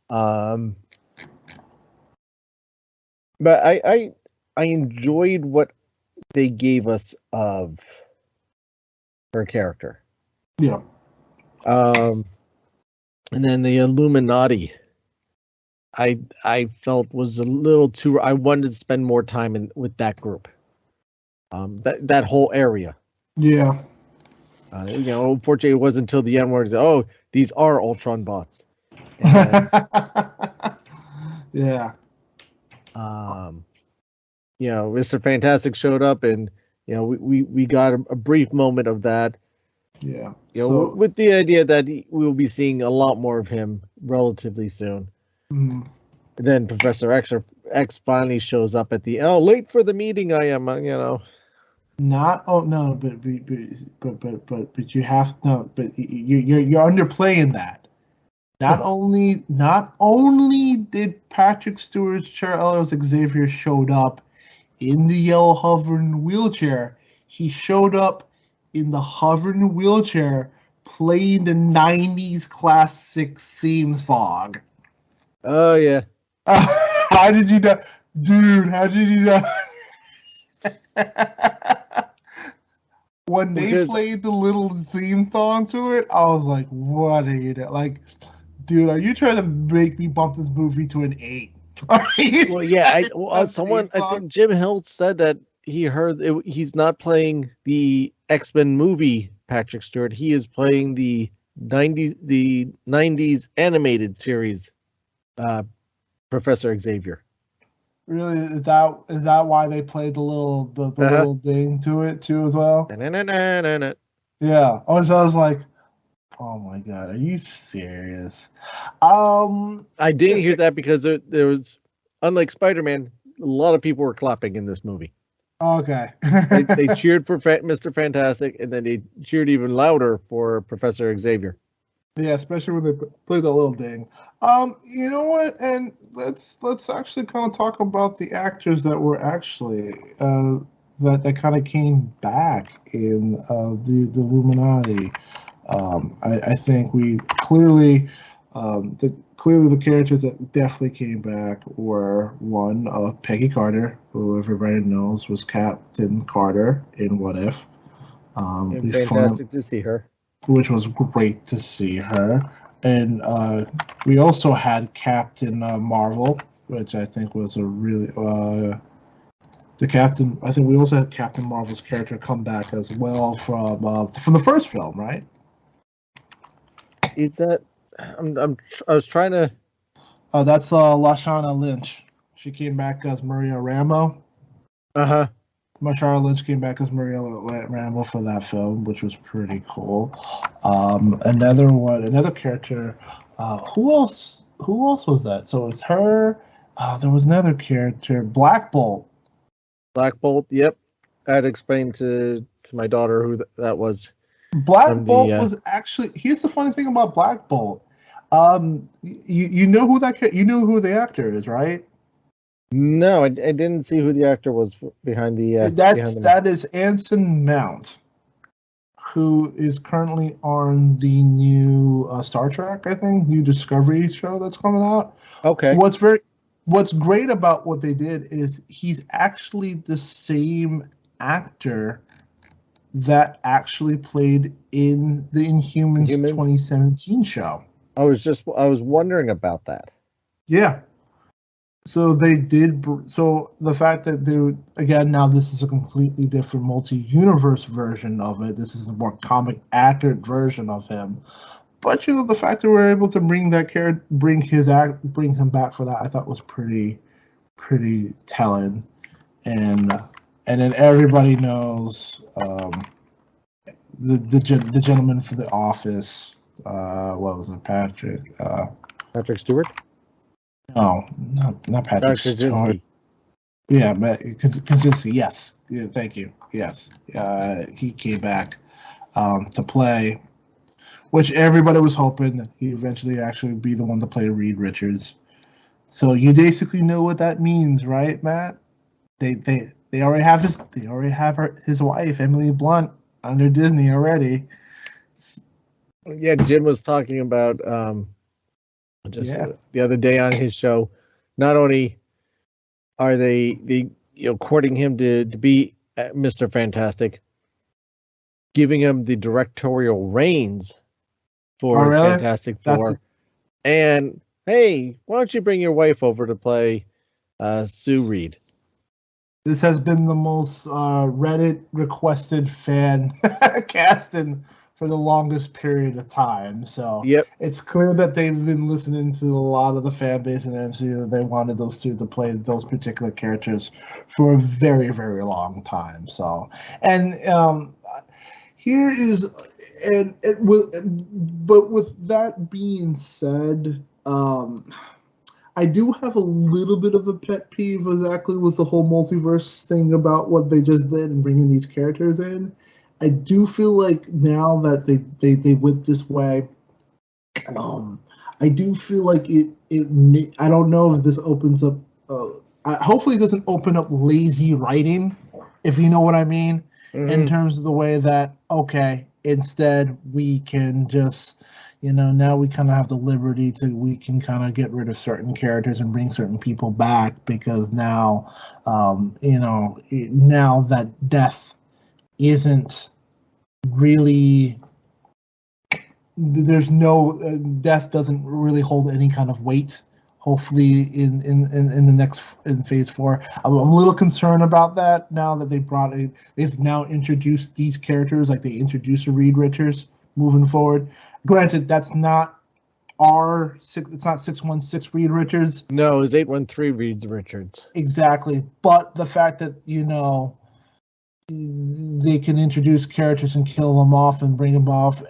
But I enjoyed what they gave us of her character. yeah. And then the Illuminati, I felt was a little too. I wanted to spend more time with that group. That whole area. Yeah. Unfortunately, it wasn't until the end where it's, oh, these are Ultron bots. And, yeah. Mr. Fantastic showed up, and we got a brief moment of that. Yeah. With the idea that we will be seeing a lot more of him relatively soon. Mm. And then Professor X finally shows up at the late for the meeting. I am, Not no, but you have no, but you're underplaying that. Not only did Patrick Stewart's Charles Xavier showed up in the yellow hovering wheelchair, he showed up in the hovering wheelchair playing the '90s classic theme song. Oh yeah. How did you know, dude? How did you know? When they played the little theme song to it, I was like, "What are you doing? Like, dude, are you trying to make me bump this movie to an 8?" Well, yeah. I think Jim Hill said that he heard he's not playing the X-Men movie Patrick Stewart. He is playing the '90s animated series Professor Xavier. Really, is that why they played the little thing to it too as well? Na-na-na-na-na. Yeah. So I was like, oh my god, are you serious? Um, I didn't hear that because there was, unlike Spider-Man, a lot of people were clapping in this movie. okay. They cheered for Mr. Fantastic, and then they cheered even louder for Professor Xavier. Yeah, especially when they play the little ding. You know what? And let's actually kind of talk about the actors that were actually that kind of came back in the Illuminati. I think we clearly the characters that definitely came back were one Peggy Carter, who everybody knows was Captain Carter in What If. And We found fantastic to see her. which was great to see her. And we also had Captain Marvel, which I think was a really the Captain. I think we also had Captain Marvel's character come back as well from the first film, right? Is that? I was trying to. That's Lashana Lynch. She came back as Maria Rambo. Uh-huh. Marshawn Lynch came back as Maria Rambo for that film, which was pretty cool. Another character. Who else? Who else was that? So it was her. There was another character, Black Bolt. Black Bolt. Yep. I had explained to my daughter who that was Black from the. Bolt was actually. Here's the funny thing about Black Bolt. You know who you know who the actor is, right? No, I didn't see who the actor was behind the mask. That is Anson Mount, who is currently on the new Star Trek, I think, new Discovery show that's coming out. Okay. What's great about what they did is he's actually the same actor that actually played in the Inhumans Humans. 2017 show. I was wondering about that. Yeah. So they did. So the fact that again, now this is a completely different multi-universe version of it. This is a more comic accurate version of him. But the fact that we're able to bring that character, bring him back for that, I thought was pretty telling. And then everybody knows the gentleman for The Office. What was it, Patrick? Patrick Stewart. No, not Patrick Stewart. Yeah, but Kaczynski, yes. Yeah, thank you. Yes. He came back to play, which everybody was hoping that he eventually actually be the one to play Reed Richards. So you basically know what that means, right, Matt? They already have his wife, Emily Blunt, under Disney already. Yeah, Jim was talking about the other day on his show. Not only are they courting him to be Mr. Fantastic, giving him the directorial reins for Fantastic Four, and hey, why don't you bring your wife over to play Sue Reed? This has been the most Reddit requested fan casting for the longest period of time. So It's clear that they've been listening to a lot of the fan base in MCU that they wanted those two to play those particular characters for a very, very long time. So, and here is, and it will, but with that being said, I do have a little bit of a pet peeve exactly with the whole multiverse thing about what they just did and bringing these characters in. I do feel like now that they went this way, I do feel like I don't know if this opens up. Hopefully, it doesn't open up lazy writing, if you know what I mean, in terms of the way that instead we can just. Now we kind of have the liberty we can kind of get rid of certain characters and bring certain people back because now, now that death isn't really, there's no, death doesn't really hold any kind of weight. Hopefully in the next, in phase 4, I'm a little concerned about that now that they've now introduced these characters, like they introduced a Reed Richards moving forward. Granted, that's not it's not 616 Reed Richards. No, it's 813 Reed Richards. Exactly. But the fact that, they can introduce characters and kill them off and bring them off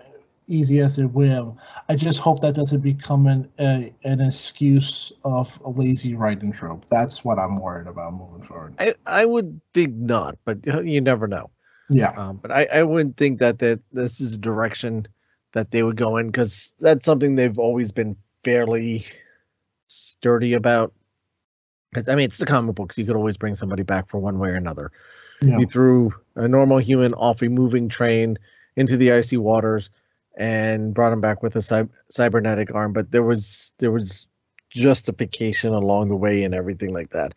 easy as their whim. I just hope that doesn't become an excuse of a lazy writing trope. That's what I'm worried about moving forward. I would think not, but you never know. Yeah. But I wouldn't think that this is a direction that they would go in, because that's something they've always been fairly sturdy about. Because I mean, it's the comic books. You could always bring somebody back for one way or another. Yeah. You threw a normal human off a moving train into the icy waters and brought him back with a cybernetic arm, but there was justification along the way and everything like that.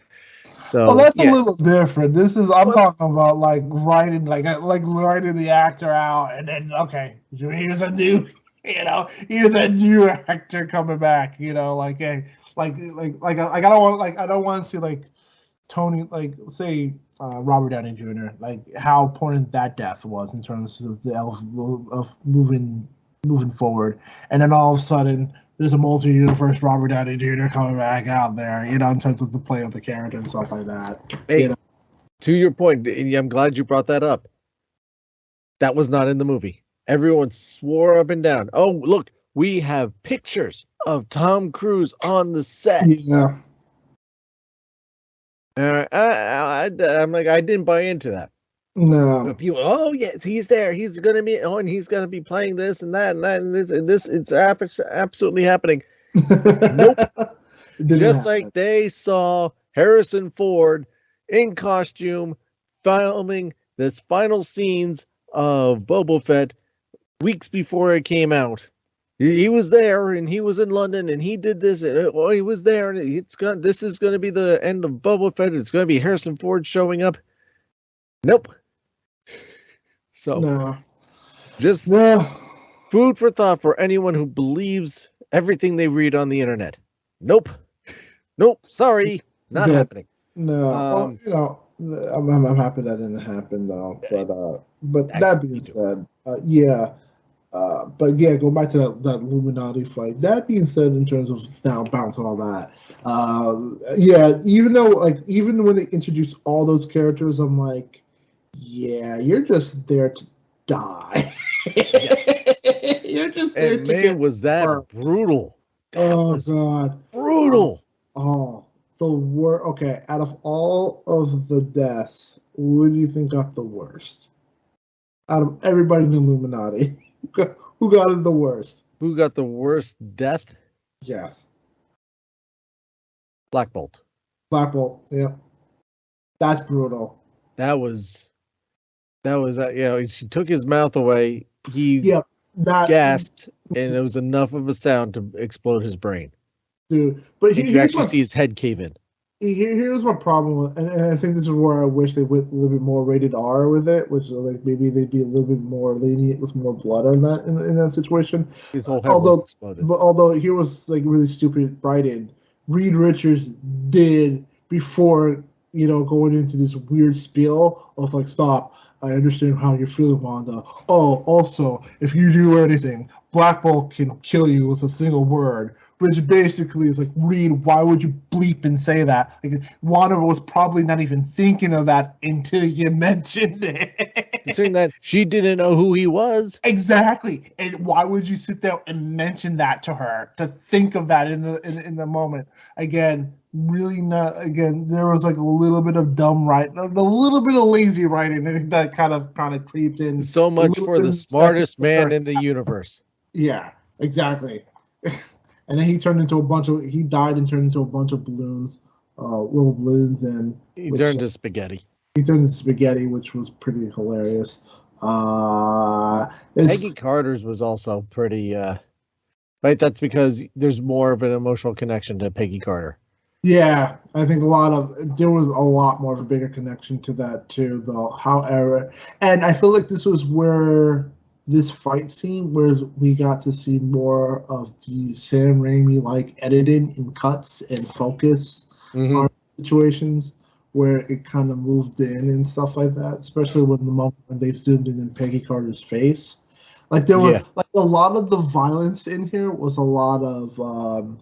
So Well, that's a little different. This is I'm talking about like writing writing the actor out, and then okay, here's a new, here's a new actor coming back. Like hey, I don't want to see like Tony, like say Robert Downey Jr. Like how important that death was in terms of of moving forward, and then all of a sudden there's a multi-universe Robert Downey Jr. coming back out there, in terms of the play of the character and stuff like that. Hey, to your point, I'm glad you brought that up. That was not in the movie. Everyone swore up and down. Oh, look, we have pictures of Tom Cruise on the set. Yeah. I'm like, I didn't buy into that. No. Oh yes, he's there. He's gonna be and he's gonna be playing this and that and this. It's absolutely happening. Nope. Just like they saw Harrison Ford in costume filming this final scenes of Boba Fett weeks before it came out. He was there, and he was in London, and he did this, and he was there, and this is going to be the end of Boba Fett. It's going to be Harrison Ford showing up. Nope. So, just food for thought for anyone who believes everything they read on the internet. Nope. Sorry, not happening. No, I'm happy that didn't happen though. But that being said, but yeah, go back to that Illuminati fight. That being said, in terms of now bounce and all that, even when they introduce all those characters, I'm like, yeah, you're just there to die. You're just there to get was that hurt. Brutal. God, brutal. The worst. Okay, out of all of the deaths, who do you think got the worst? Out of everybody in the Illuminati, who got it the worst? Who got the worst death? Yes. Black Bolt. Yeah. That's brutal. That was she took his mouth away. He gasped, and it was enough of a sound to explode his brain. Dude, but you actually see his head cave in. Here's my problem with, and I think this is where I wish they went a little bit more rated R with it, which like maybe they'd be a little bit more lenient with more blood on that in that situation. His whole head exploded. Although here was like really stupid writing. Reed Richards did before going into this weird spiel of like, stop. I understand how you're feeling, Wanda. Oh, also, if you do anything, Black Bolt can kill you with a single word, which basically is like, Reed, why would you bleep and say that? Like, Wanda was probably not even thinking of that until you mentioned it. Considering that she didn't know who he was. Exactly. And why would you sit there and mention that to her, to think of that in the moment? Again, really not. Again, there was like a little bit of dumb writing, a little bit of lazy writing that kind of creeped in. So much for the smartest man in the universe. Yeah, exactly. And then he died and turned into a bunch of balloons, little balloons, and he turned to spaghetti. He turned to spaghetti, which was pretty hilarious. Peggy Carter's was also pretty, right? That's because there's more of an emotional connection to Peggy Carter. Yeah, I think there was a lot more of a bigger connection to that too, though. However, and I feel like this was where this fight scene, where we got to see more of the Sam Raimi like editing and cuts and focus on situations where it kind of moved in and stuff like that, especially when the moment when they zoomed in Peggy Carter's face. Like there were like a lot of the violence in here was a lot of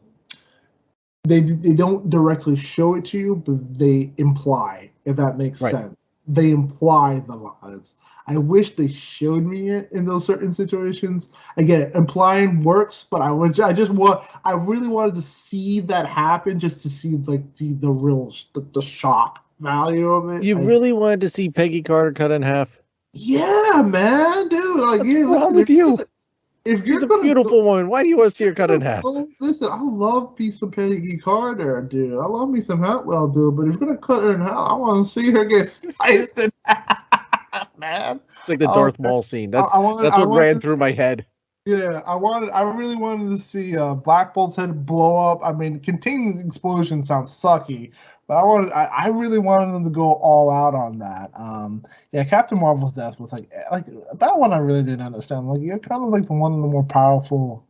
they don't directly show it to you, but they imply, if that makes sense. they imply the violence. I wish they showed me it in those certain situations. Again, implying works, but I really wanted to see that happen just to see like the real the shock value of it. You really wanted to see Peggy Carter cut in half? Yeah, man, dude. Like, What's yeah, wrong listen, with you? if She's you're a gonna beautiful woman. Why do you want to see her cut in half? listen, I love me some Peggy Carter, dude. I love me some Hatwell, dude. But if you're gonna cut her in half, I want to see her get sliced in half, man. It's like the Darth Maul scene. That's what ran through my head. Yeah, I really wanted to see Black Bolt's head blow up. I mean, containing explosion sounds sucky, but I really wanted them to go all out on that. Yeah, Captain Marvel's death was like that one I really didn't understand. Like, you're kind of like one of the more powerful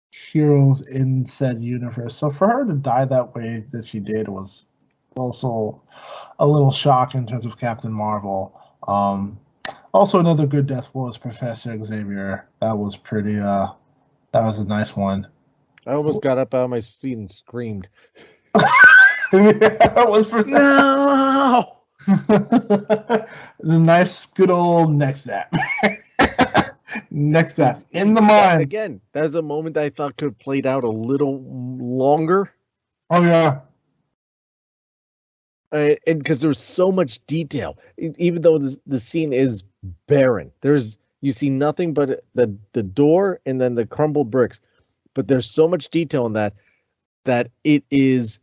heroes in said universe, so for her to die that way that she did was also a little shock in terms of Captain Marvel. Also, another good death was Professor Xavier. That was pretty. That was a nice one. I almost got up out of my seat and screamed. That was No. The nice, good old next step. Next step in the mind. Again, that's a moment I thought could have played out a little longer. Oh yeah. And because there's so much detail, even though the scene is barren, you see nothing but the door and then the crumbled bricks, but there's so much detail in that it's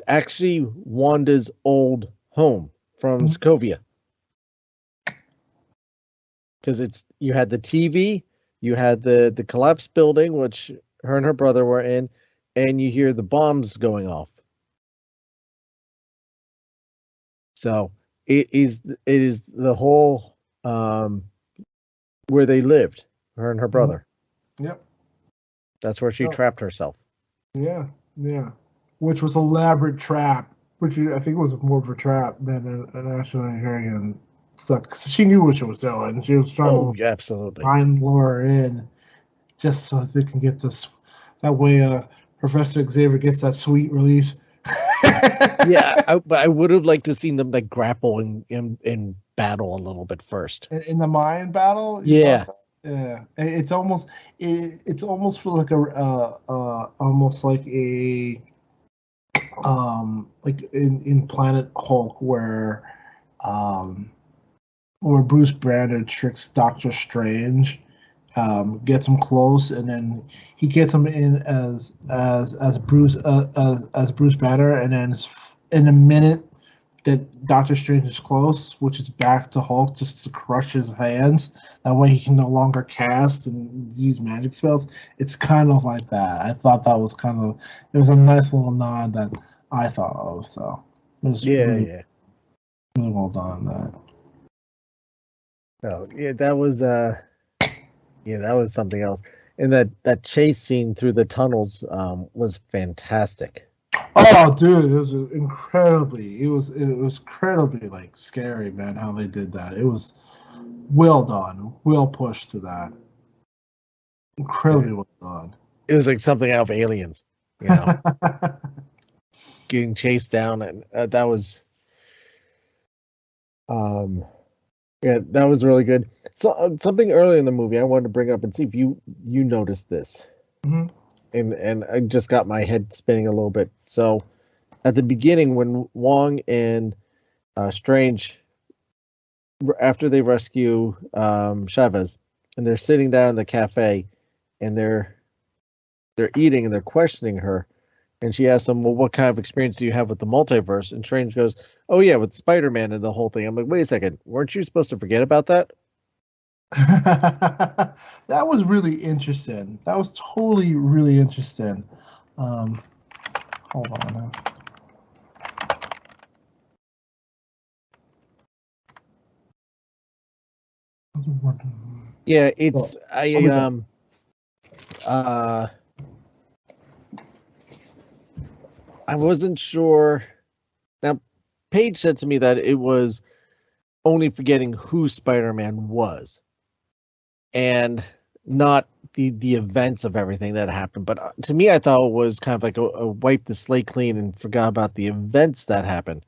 actually Wanda's old home from Sokovia, because you had the TV, you had the collapsed building which her and her brother were in, and you hear the bombs going off. So it is the whole where they lived, her and her brother. Yep. That's where she trapped herself. Yeah, yeah. Which was elaborate trap, which I think was more of a trap than an actual hearing suck. She knew what she was doing. She was trying to absolutely find Laura in just so they can get this. That way, Professor Xavier gets that sweet release. Yeah, but I would have liked to seen them like grapple and battle a little bit first. In the Mayan battle? Yeah. Yeah. It's almost for like almost like a like in Planet Hulk where Bruce Banner tricks Doctor Strange, gets him close, and then he gets him in as Bruce Banner, and then in a minute that Doctor Strange is close, which is back to Hulk, just to crush his hands. That way he can no longer cast and use magic spells. It's kind of like that. I thought that was it was a nice little nod that I thought of. So it was really well done. That. Oh yeah, that was that was something else. And that chase scene through the tunnels was fantastic. Oh, dude, it was incredibly like scary, man. How they did that, it was well done, well pushed to that. Incredibly well done. It was like something out of Aliens, you know, getting chased down, and that was, that was really good. So something early in the movie I wanted to bring up and see if you noticed this. Mm-hmm. And I just got my head spinning a little bit. So at the beginning, when Wong and Strange, after they rescue Chavez, and they're sitting down in the cafe, and they're eating and they're questioning her, and she asks them, well, what kind of experience do you have with the multiverse? And Strange goes, oh yeah, with Spider-Man and the whole thing. I'm like, wait a second, weren't you supposed to forget about that? That was really interesting. That was totally really interesting. Hold on now. Yeah, it's I wasn't sure. Now, Paige said to me that it was only forgetting who Spider-Man was, and not the events of everything that happened. But to me, I thought it was kind of like a wipe the slate clean and forgot about the events that happened.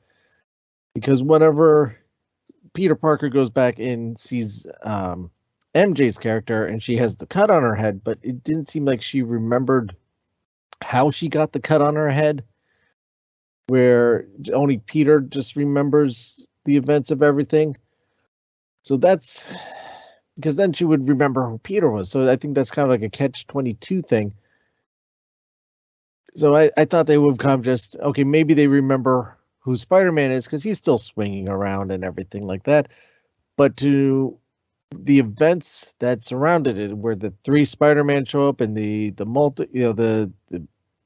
Because whenever Peter Parker goes back and sees MJ's character, and she has the cut on her head, but it didn't seem like she remembered how she got the cut on her head, where only Peter just remembers the events of everything. So that's because then she would remember who Peter was. So I think that's kind of like a catch-22 thing. So I thought they would kind of just, okay, maybe they remember who Spider-Man is because he's still swinging around and everything like that. But to the events that surrounded it, where the 3 Spider-Man show up and the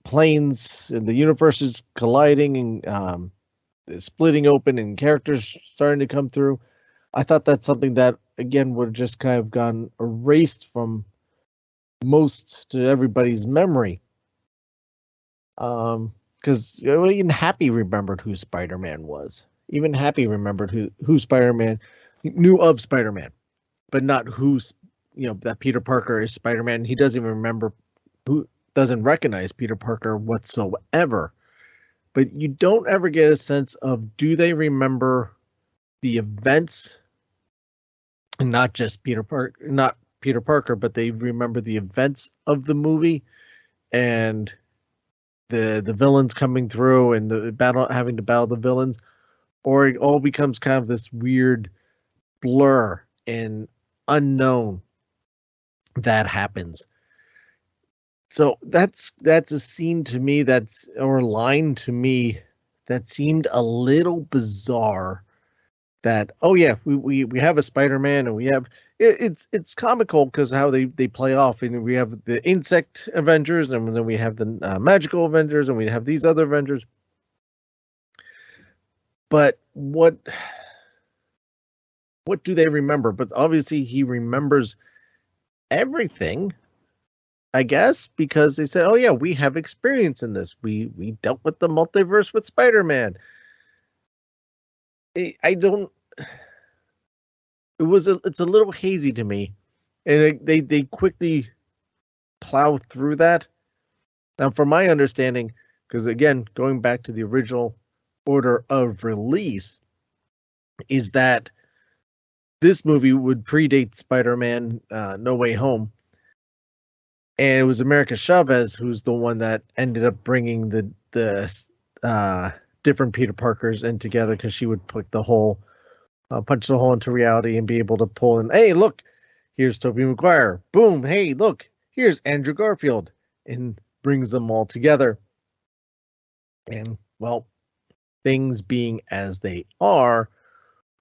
planes and the universes colliding and splitting open and characters starting to come through, I thought that's something that again would have just kind of gone erased from most to everybody's memory. Because even Happy remembered who Spider-Man was. Even Happy remembered who Spider-Man knew of Spider-Man, but not who's that Peter Parker is Spider-Man. He doesn't even remember doesn't recognize Peter Parker whatsoever. But you don't ever get a sense of, do they remember the events, and not just Peter Parker, but they remember the events of the movie and the villains coming through and the having to battle the villains, or it all becomes kind of this weird blur and unknown that happens. So that's a scene to me or line to me that seemed a little bizarre. That, oh yeah, we have a Spider-Man, and we have it's comical because how they play off, and we have the insect Avengers, and then we have the magical Avengers, and we have these other Avengers. But what do they remember? But obviously he remembers everything, I guess, because they said, oh yeah, we have experience in this. We dealt with the multiverse with Spider-Man. I don't. It's a little hazy to me, and they quickly plow through that. Now, from my understanding, because again, going back to the original order of release, is that this movie would predate Spider-Man No Way Home, and it was America Chavez who's the one that ended up bringing the different Peter Parkers in together, because she would put the whole punch the hole into reality and be able to pull in, hey, look, here's Tobey Maguire. Boom, hey, look, here's Andrew Garfield, and brings them all together. And, well, things being as they are,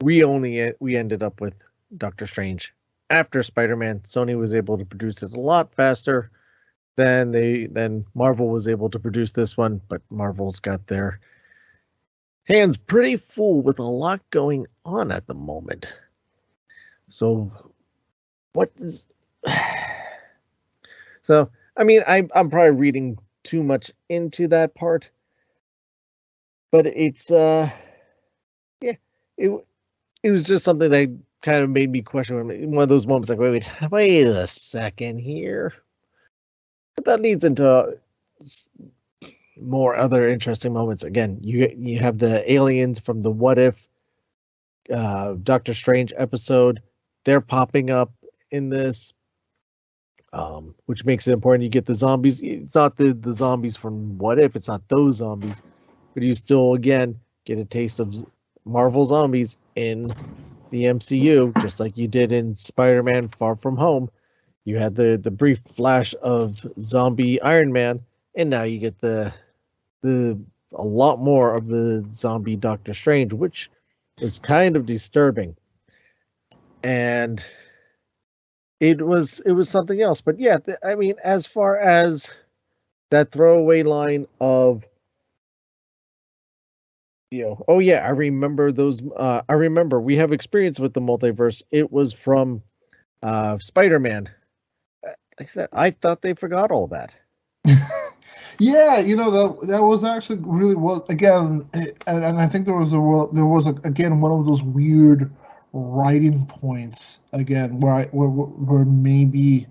we ended up with Doctor Strange after Spider-Man. Sony was able to produce it a lot faster than Marvel was able to produce this one, but Marvel's got their hands pretty full with a lot going on at the moment. So what is so I mean, I'm probably reading too much into that part, but it's it was just something that kind of made me question. One of those moments like, wait a second here. But that leads into more other interesting moments. Again, you have the aliens from the What If Doctor Strange episode. They're popping up in this, which makes it important. You get the zombies. It's not the zombies from What If. It's not those zombies, but you still again get a taste of Marvel zombies in the MCU, just like you did in Spider-Man Far From Home. You had the brief flash of zombie Iron Man, and now you get a lot more of the zombie Doctor Strange, which is kind of disturbing. And it was something else. But yeah, I mean, as far as that throwaway line of, oh yeah, I remember those. I remember we have experience with the multiverse. It was from Spider-Man. Like I said, I thought they forgot all that. Yeah, that was actually really well. Again, and I think there was again one of those weird writing points again where maybe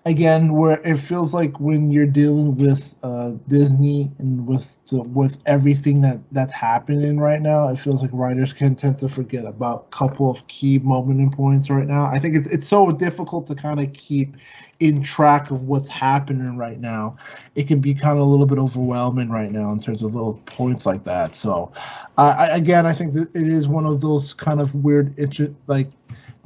again, where it feels like when you're dealing with Disney and with everything that's happening right now, it feels like writers can tend to forget about a couple of key moment points right now. I think it's so difficult to kind of keep in track of what's happening right now. It can be kind of a little bit overwhelming right now in terms of little points like that. So, again, I think that it is one of those kind of weird, like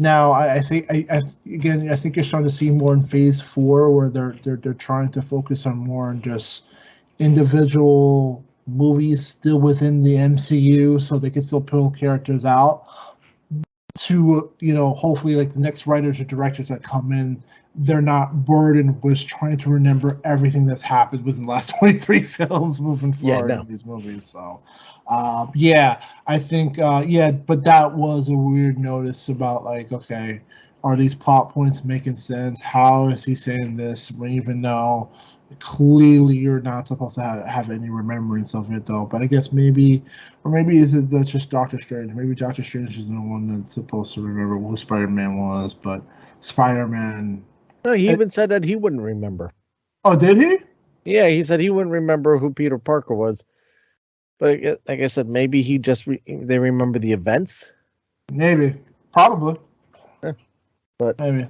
now, I think I again I think you're starting to see more in Phase 4 where they're trying to focus on more on just individual movies still within the MCU, so they can still pull characters out to hopefully like the next writers or directors that come in, they're not burdened with trying to remember everything that's happened within the last 23 films moving forward in these movies. So yeah, I think but that was a weird notice about like, okay, are these plot points making sense? How is he saying this even though clearly you're not supposed to have any remembrance of it though? But I guess maybe that's just Doctor Strange. Maybe Doctor Strange is the one that's supposed to remember who Spider-Man was, but Spider-Man. No, he even said that he wouldn't remember. Oh, did he? Yeah, he said he wouldn't remember who Peter Parker was. But like I said, maybe he just they remember the events. Maybe, probably. Yeah, but maybe.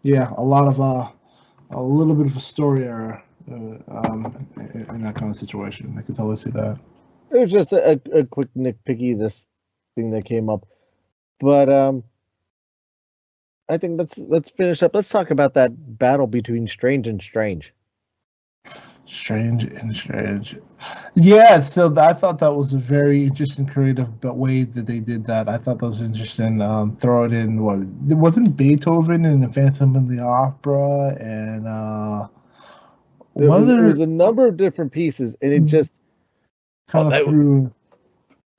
Yeah, a little bit of a story error in that kind of situation. I could totally see that. It was just a quick nitpicky this thing that came up. But I think let's finish up. Let's talk about that battle between Strange and Strange. Strange and Strange. Yeah, so I thought that was a very interesting creative way that they did that. I thought that was interesting. Throw it in, what, it wasn't Beethoven in the Phantom of the Opera, and there was a number of different pieces, and it just kind of threw.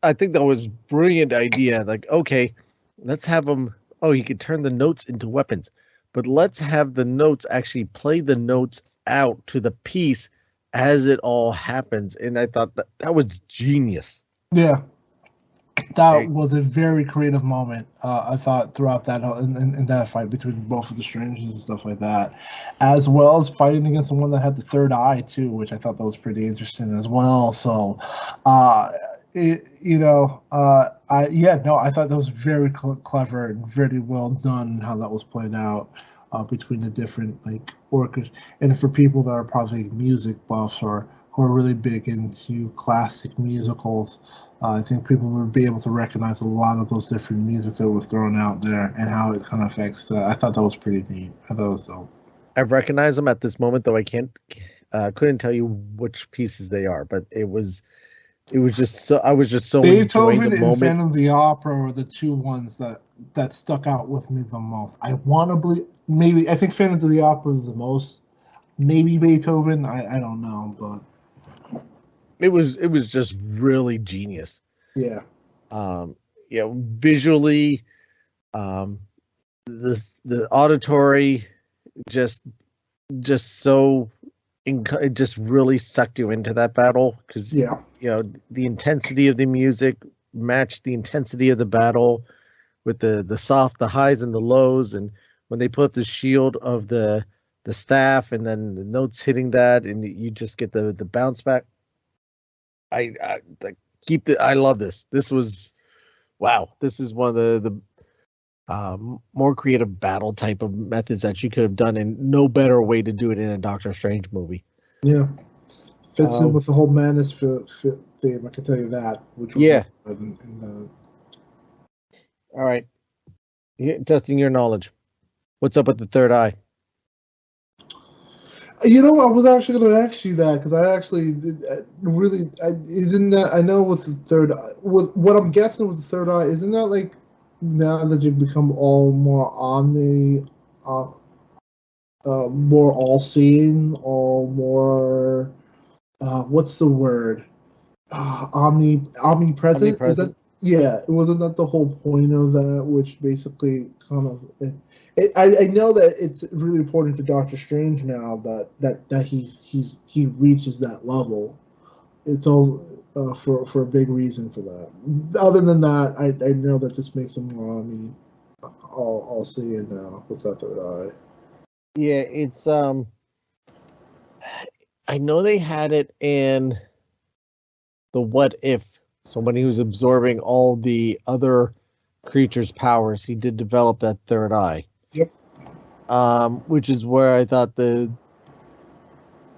I think that was a brilliant idea. Like, okay, let's have them. Oh, he could turn the notes into weapons, but let's have the notes actually play the notes out to the piece as it all happens. And I thought that was genius. Yeah, that was a very creative moment. I thought throughout that in that fight between both of the Strangers and stuff like that, as well as fighting against the one that had the third eye too, which I thought that was pretty interesting as well. So, I thought that was very clever and very well done how that was played out between the different like orchestras. And for people that are probably music buffs or who are really big into classic musicals, I think people would be able to recognize a lot of those different music that was thrown out there and how it kind of affects that. I thought that was pretty neat. I thought it was dope. I recognize them at this moment, though I couldn't tell you which pieces they are, but it was just so I was just so Beethoven and Phantom of the Opera were the two ones that stuck out with me the most. I want to believe I think Phantom of the Opera is the most. Maybe Beethoven, I don't know, but it was just really genius. Yeah. Visually, the auditory, just so it just really sucked you into that battle because the intensity of the music matched the intensity of the battle with the highs and the lows, and when they put up the shield of the staff and then the notes hitting that and you just get the bounce back. I love this. This was wow. This is one of the more creative battle type of methods that you could have done, and no better way to do it in a Doctor Strange movie. Yeah, fits in with the whole madness theme. I can tell you that. All right, testing your knowledge. What's up with the third eye? I was actually going to ask you that because I actually isn't that, I know what's the third eye. What I'm guessing was the third eye. Isn't that like now that you've become all more more all-seeing, all more what's the word? Omnipresent? Is that? Yeah, wasn't that the whole point of that? Which basically kind of, I know that it's really important to Doctor Strange now that he reaches that level. It's all for a big reason for that. Other than that, I know that just makes him more all seeing now with that third eye. Yeah, it's I know they had it in the What If. So when he was absorbing all the other creatures' powers, he did develop that third eye. Yep. Which is where I thought that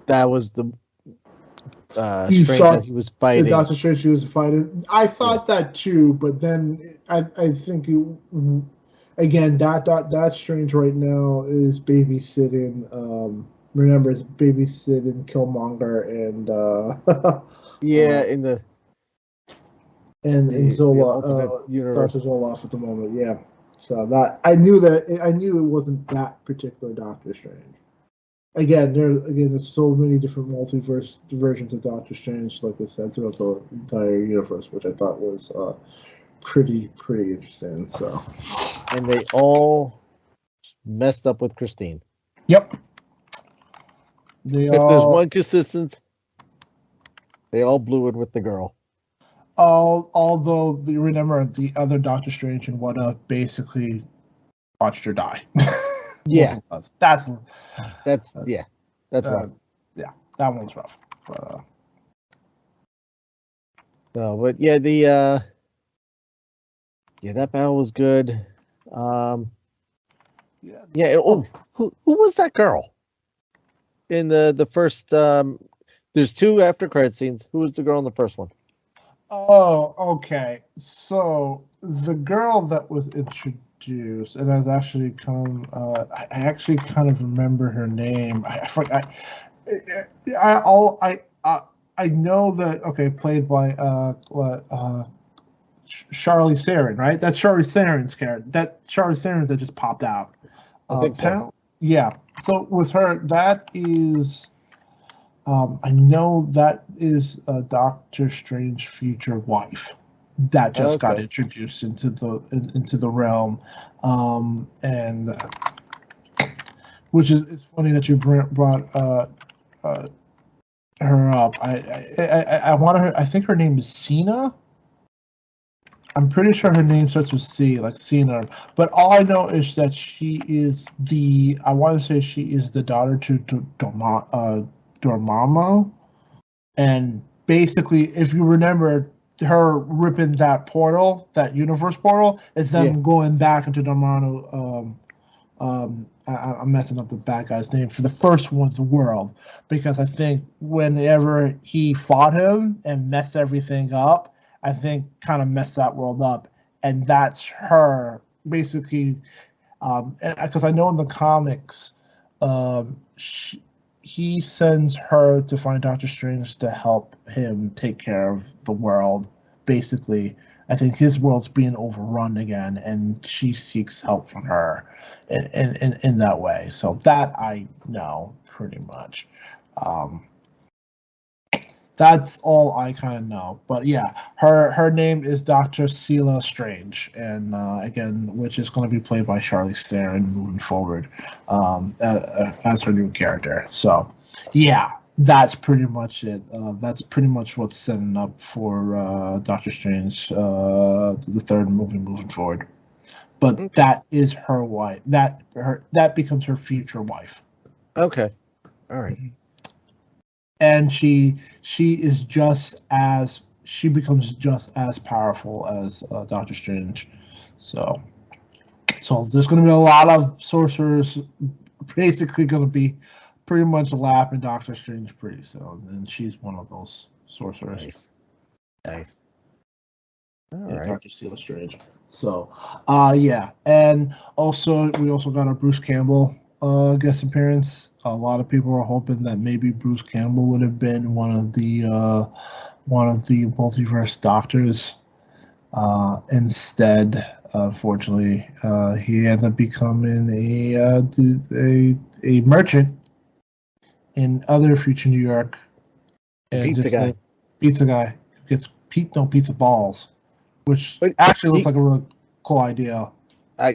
was the He strange that saw he was the fighting. Doctor Strange she was fighting. I Yeah. thought that too, but then I think again that Strange right now is babysitting. Remember, it's babysitting Killmonger and Yeah, in and the Zola, alternate universe. Doctor Zoloff at the moment. Yeah, so that I knew it wasn't that particular Doctor Strange. There's so many different multiverse versions of Doctor Strange, like I said, throughout the entire universe, which I thought was pretty interesting. So, And they all messed up with Christine. yep, they If there's all one consistent, they all blew it with the girl. although you remember the other Doctor Strange and Wanda basically watched her die. Yeah, That's yeah, that's rough. yeah, that one's rough. But So, but yeah, that battle was good. Um, yeah, yeah. Who was that girl in the first? There's two after credit scenes. Who was the girl in the first one? oh, okay. So the girl that was introduced, and has actually come. I actually kind of remember her name. I forgot. I all I know that. Okay, played by Charlie Theron, right? That's Charlie Theron's character. That Charlie Theron that just popped out. I think so. Yeah. So with her, that is. I know that is a Doctor Strange future wife that just got Okay. introduced into the realm, and which is it's funny that you brought uh, her up. I want her. I think her name is Cena. I'm pretty sure her name starts with C, like Cena. But all I know is that she is the. I want to say she is the daughter to Dormammu. And basically, if you remember, her ripping that portal, that universe portal, is them Yeah. going back into Dormammu. I'm messing up the bad guy's name for the first one's world, because I think whenever he fought him and messed everything up, I think kind of messed that world up, and that's her basically. Because I know in the comics, he sends her to find Doctor Strange to help him take care of the world. Basically, I think his world's being overrun again, and she seeks help from her in that way. So that I know pretty much. Um, that's all I kind of know. But yeah, her name is Dr. Sela Strange, and again, which is going to be played by Charlize Theron moving forward as her new character. So yeah, that's pretty much it. That's pretty much what's setting up for Doctor Strange, the third movie moving forward. But Okay. that is her wife. That becomes her future wife. Okay. All right. And she becomes just as powerful as Doctor Strange. So there's going to be a lot of sorcerers basically going to be pretty much lapping Doctor Strange pretty soon, and she's one of those sorcerers. Nice. Nice. All Yeah, right. Doctor Steel Strange. So, yeah, and also we also got a Bruce Campbell guest appearance. A lot of people are hoping that maybe Bruce Campbell would have been one of the multiverse doctors. Instead, unfortunately, he ends up becoming a merchant in other future New York, and Pizza just guy. a pizza guy who gets pizza balls, which But actually looks like a really cool idea. I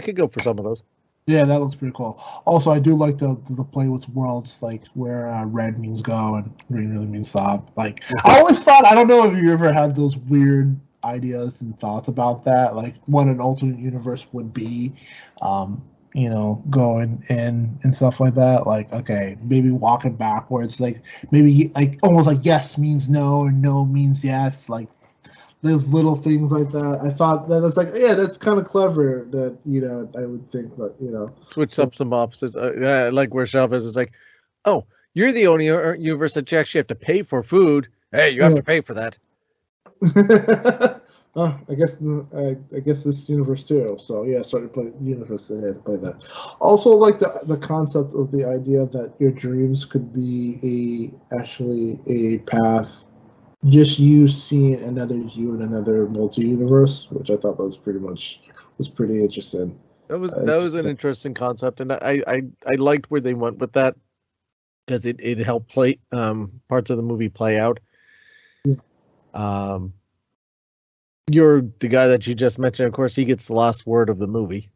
could go for some of those. Yeah, that looks pretty cool. Also, I do like the play with worlds, like where red means go and green really means stop. Like, I always thought, I don't know if you ever had those weird ideas and thoughts about that, like what an alternate universe would be. going in and stuff like that. Like, okay, maybe walking backwards, like maybe like almost like yes means no and no means yes, like those little things like that. I thought that it's like, yeah, that's kind of clever. That I would think that Switch up some opposites. Like where Chavez is like, oh, you're the only universe that you actually have to pay for food. Hey, you have to pay for that. Oh, I guess this universe too. So yeah, started playing universe. They had to play that. Also, like the concept of the idea that your dreams could be actually a path, just you seeing another you in another multi-universe, which I thought was pretty interesting. That was an interesting concept, and I liked where they went with that because it helped play parts of the movie play out. Yeah. You're the guy that you just mentioned. Of course, he gets the last word of the movie.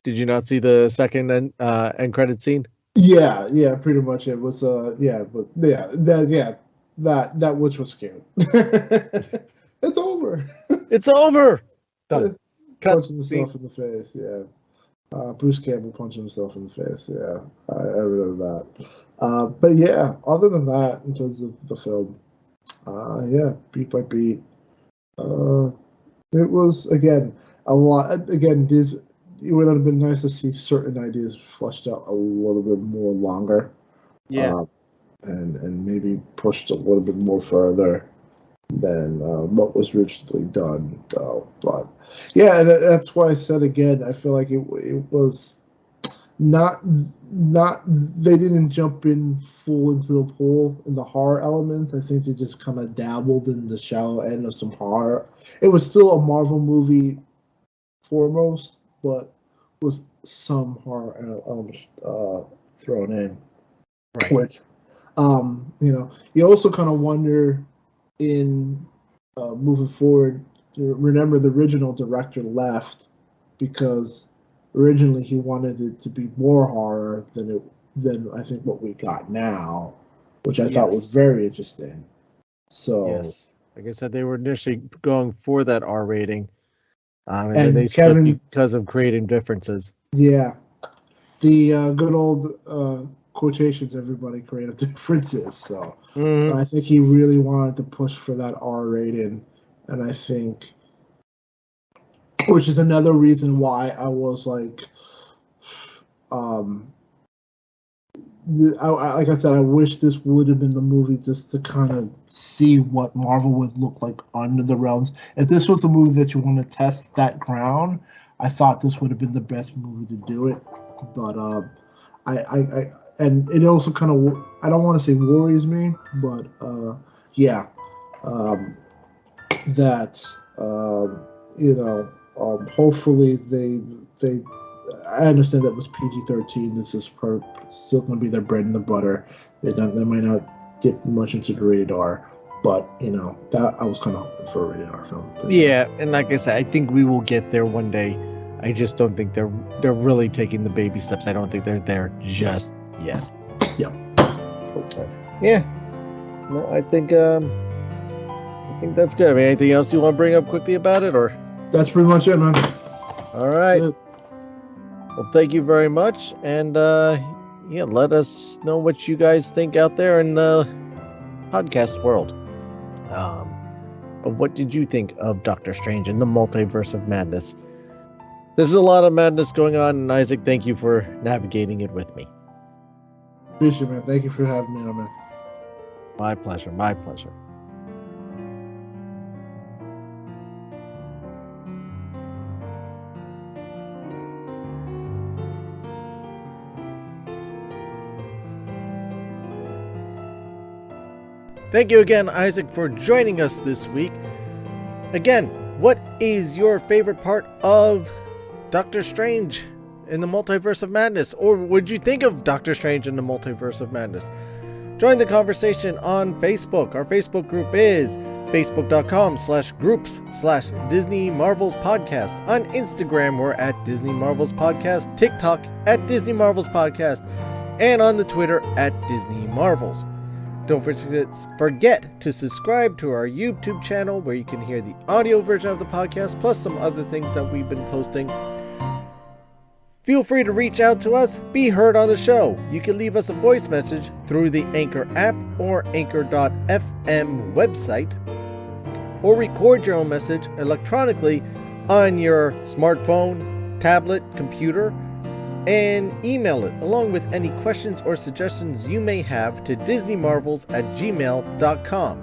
Did you not see the second end credit scene? Yeah, pretty much. It was that which was cute. It's over. It's over. Done. Punching himself in the face. Yeah. Bruce Campbell punching himself in the face. Yeah, I remember that. But yeah, other than that, in terms of the film, yeah, beat by beat, it was again a lot. Again, it would have been nice to see certain ideas fleshed out a little bit more longer. Yeah. And maybe pushed a little bit more further than what was originally done, though. But yeah, and that's why I said again, I feel like it was not they didn't jump in full into the pool in the horror elements. I think they just kind of dabbled in the shallow end of some horror. It was still a Marvel movie foremost, but with some horror elements thrown in. Right. Which, you also kind of wonder in moving forward. Remember, the original director left because originally he wanted it to be more horror than I think what we got now, which I thought was very interesting. So, yes, like I said, they were initially going for that R rating, and and then they split because of creating differences. Yeah, the good old quotations, everybody creative differences. So I think he really wanted to push for that R rating, and I think, which is another reason why I was like, like I said, I wish this would have been the movie just to kind of see what Marvel would look like under the realms. If this was a movie that you want to test that ground, I thought this would have been the best movie to do it. But I and it also kind of, I don't want to say worries me, but yeah, that hopefully they I understand that it was PG-13. This is still going to be their bread and the butter. They might not dip much into the radar, but that I was kind of hoping for a radar film. But, yeah, and like I said, I think we will get there one day. I just don't think they're really taking the baby steps. I don't think they're there just yet. Yeah. Okay. Yeah. No, I think that's good. I mean, anything else you want to bring up quickly about it, or? That's pretty much it, man. All right. Well, thank you very much, and let us know what you guys think out there in the podcast world. What did you think of Doctor Strange and the Multiverse of Madness? There's a lot of madness going on, and Isaac, thank you for navigating it with me. Appreciate it, man. Thank you for having me on, man. My pleasure. My pleasure. Thank you again, Isaac, for joining us this week. Again, what is your favorite part of Doctor Strange in the Multiverse of Madness? Or would you think of Doctor Strange in the Multiverse of Madness? Join the conversation on Facebook. Our Facebook group is facebook.com/groups/Disney Marvels Podcast. On Instagram, we're at Disney Marvels Podcast, TikTok at Disney Marvels Podcast, and on the Twitter at Disney Marvels. Don't forget to subscribe to our YouTube channel where you can hear the audio version of the podcast plus some other things that we've been posting. Feel free to reach out to us, be heard on the show. You can leave us a voice message through the Anchor app or Anchor.fm website, or record your own message electronically on your smartphone, tablet, computer, and email it along with any questions or suggestions you may have to disneymarvels@gmail.com.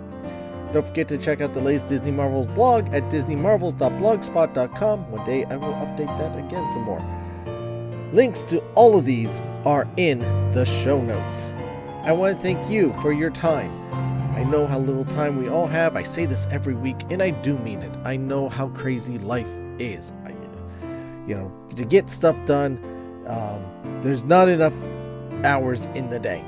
Don't forget to check out the latest Disney Marvels blog at disneymarvels.blogspot.com. One day I will update that again some more. Links to all of these are in the show notes. I want to thank you for your time. I know how little time we all have. I say this every week, and I do mean it. I know how crazy life is. To get stuff done, there's not enough hours in the day.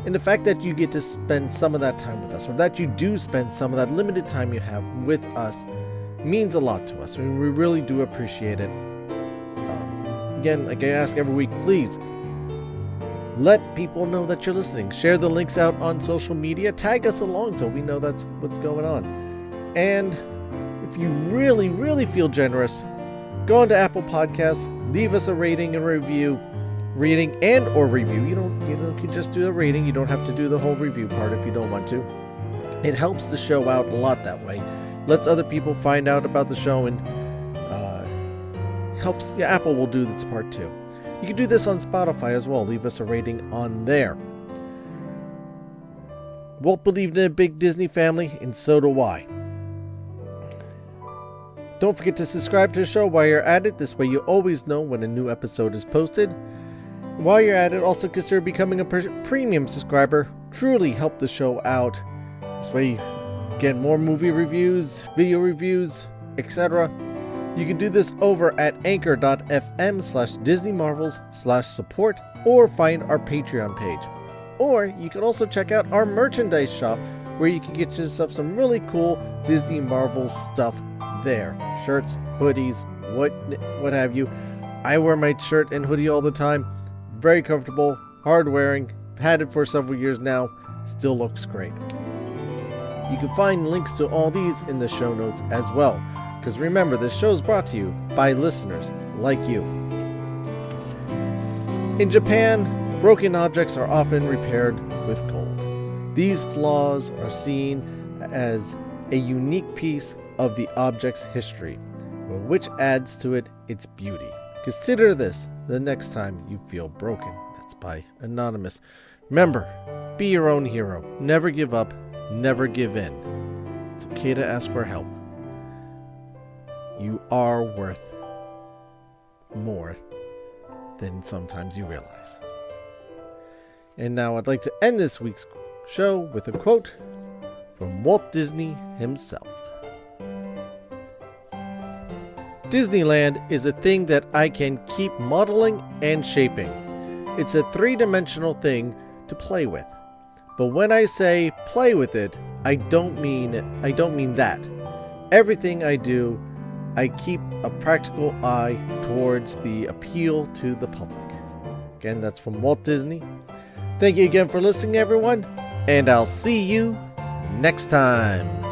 And the fact that you get to spend some of that time with us, or that you do spend some of that limited time you have with us, means a lot to us. I mean, we really do appreciate it. Again, like I ask every week, please let people know that you're listening. Share the links out on social media. Tag us along so we know that's what's going on. And if you really, really feel generous, go on to Apple Podcasts, leave us a rating and review. Rating and or review. You can just do a rating. You don't have to do the whole review part if you don't want to. It helps the show out a lot that way. Lets other people find out about the show and helps. Yeah, Apple will do its part too. You can do this on Spotify as well. Leave us a rating on there. Walt believed in a big Disney family, and so do I. Don't forget to subscribe to the show while you're at it. This way you always know when a new episode is posted. While you're at it, also consider becoming a premium subscriber. Truly help the show out. This way you get more movie reviews, video reviews, etc. You can do this over at anchor.fm/DisneyMarvels/support or find our Patreon page. Or you can also check out our merchandise shop where you can get yourself some really cool Disney Marvel stuff there. Shirts, hoodies, what have you. I wear my shirt and hoodie all the time. Very comfortable, hard wearing, had it for several years now, still looks great. You can find links to all these in the show notes as well. Because remember, this show is brought to you by listeners like you. In Japan, broken objects are often repaired with gold. These flaws are seen as a unique piece of the object's history, which adds to its beauty. Consider this the next time you feel broken. That's by Anonymous. Remember, be your own hero. Never give up. Never give in. It's okay to ask for help. You are worth more than sometimes you realize. And now I'd like to end this week's show with a quote from Walt Disney himself. Disneyland is a thing that I can keep modeling and shaping. It's a three-dimensional thing to play with. But when I say play with it, I don't mean that. Everything I do, I keep a practical eye towards the appeal to the public. Again, that's from Walt Disney. Thank you again for listening, everyone, and I'll see you next time.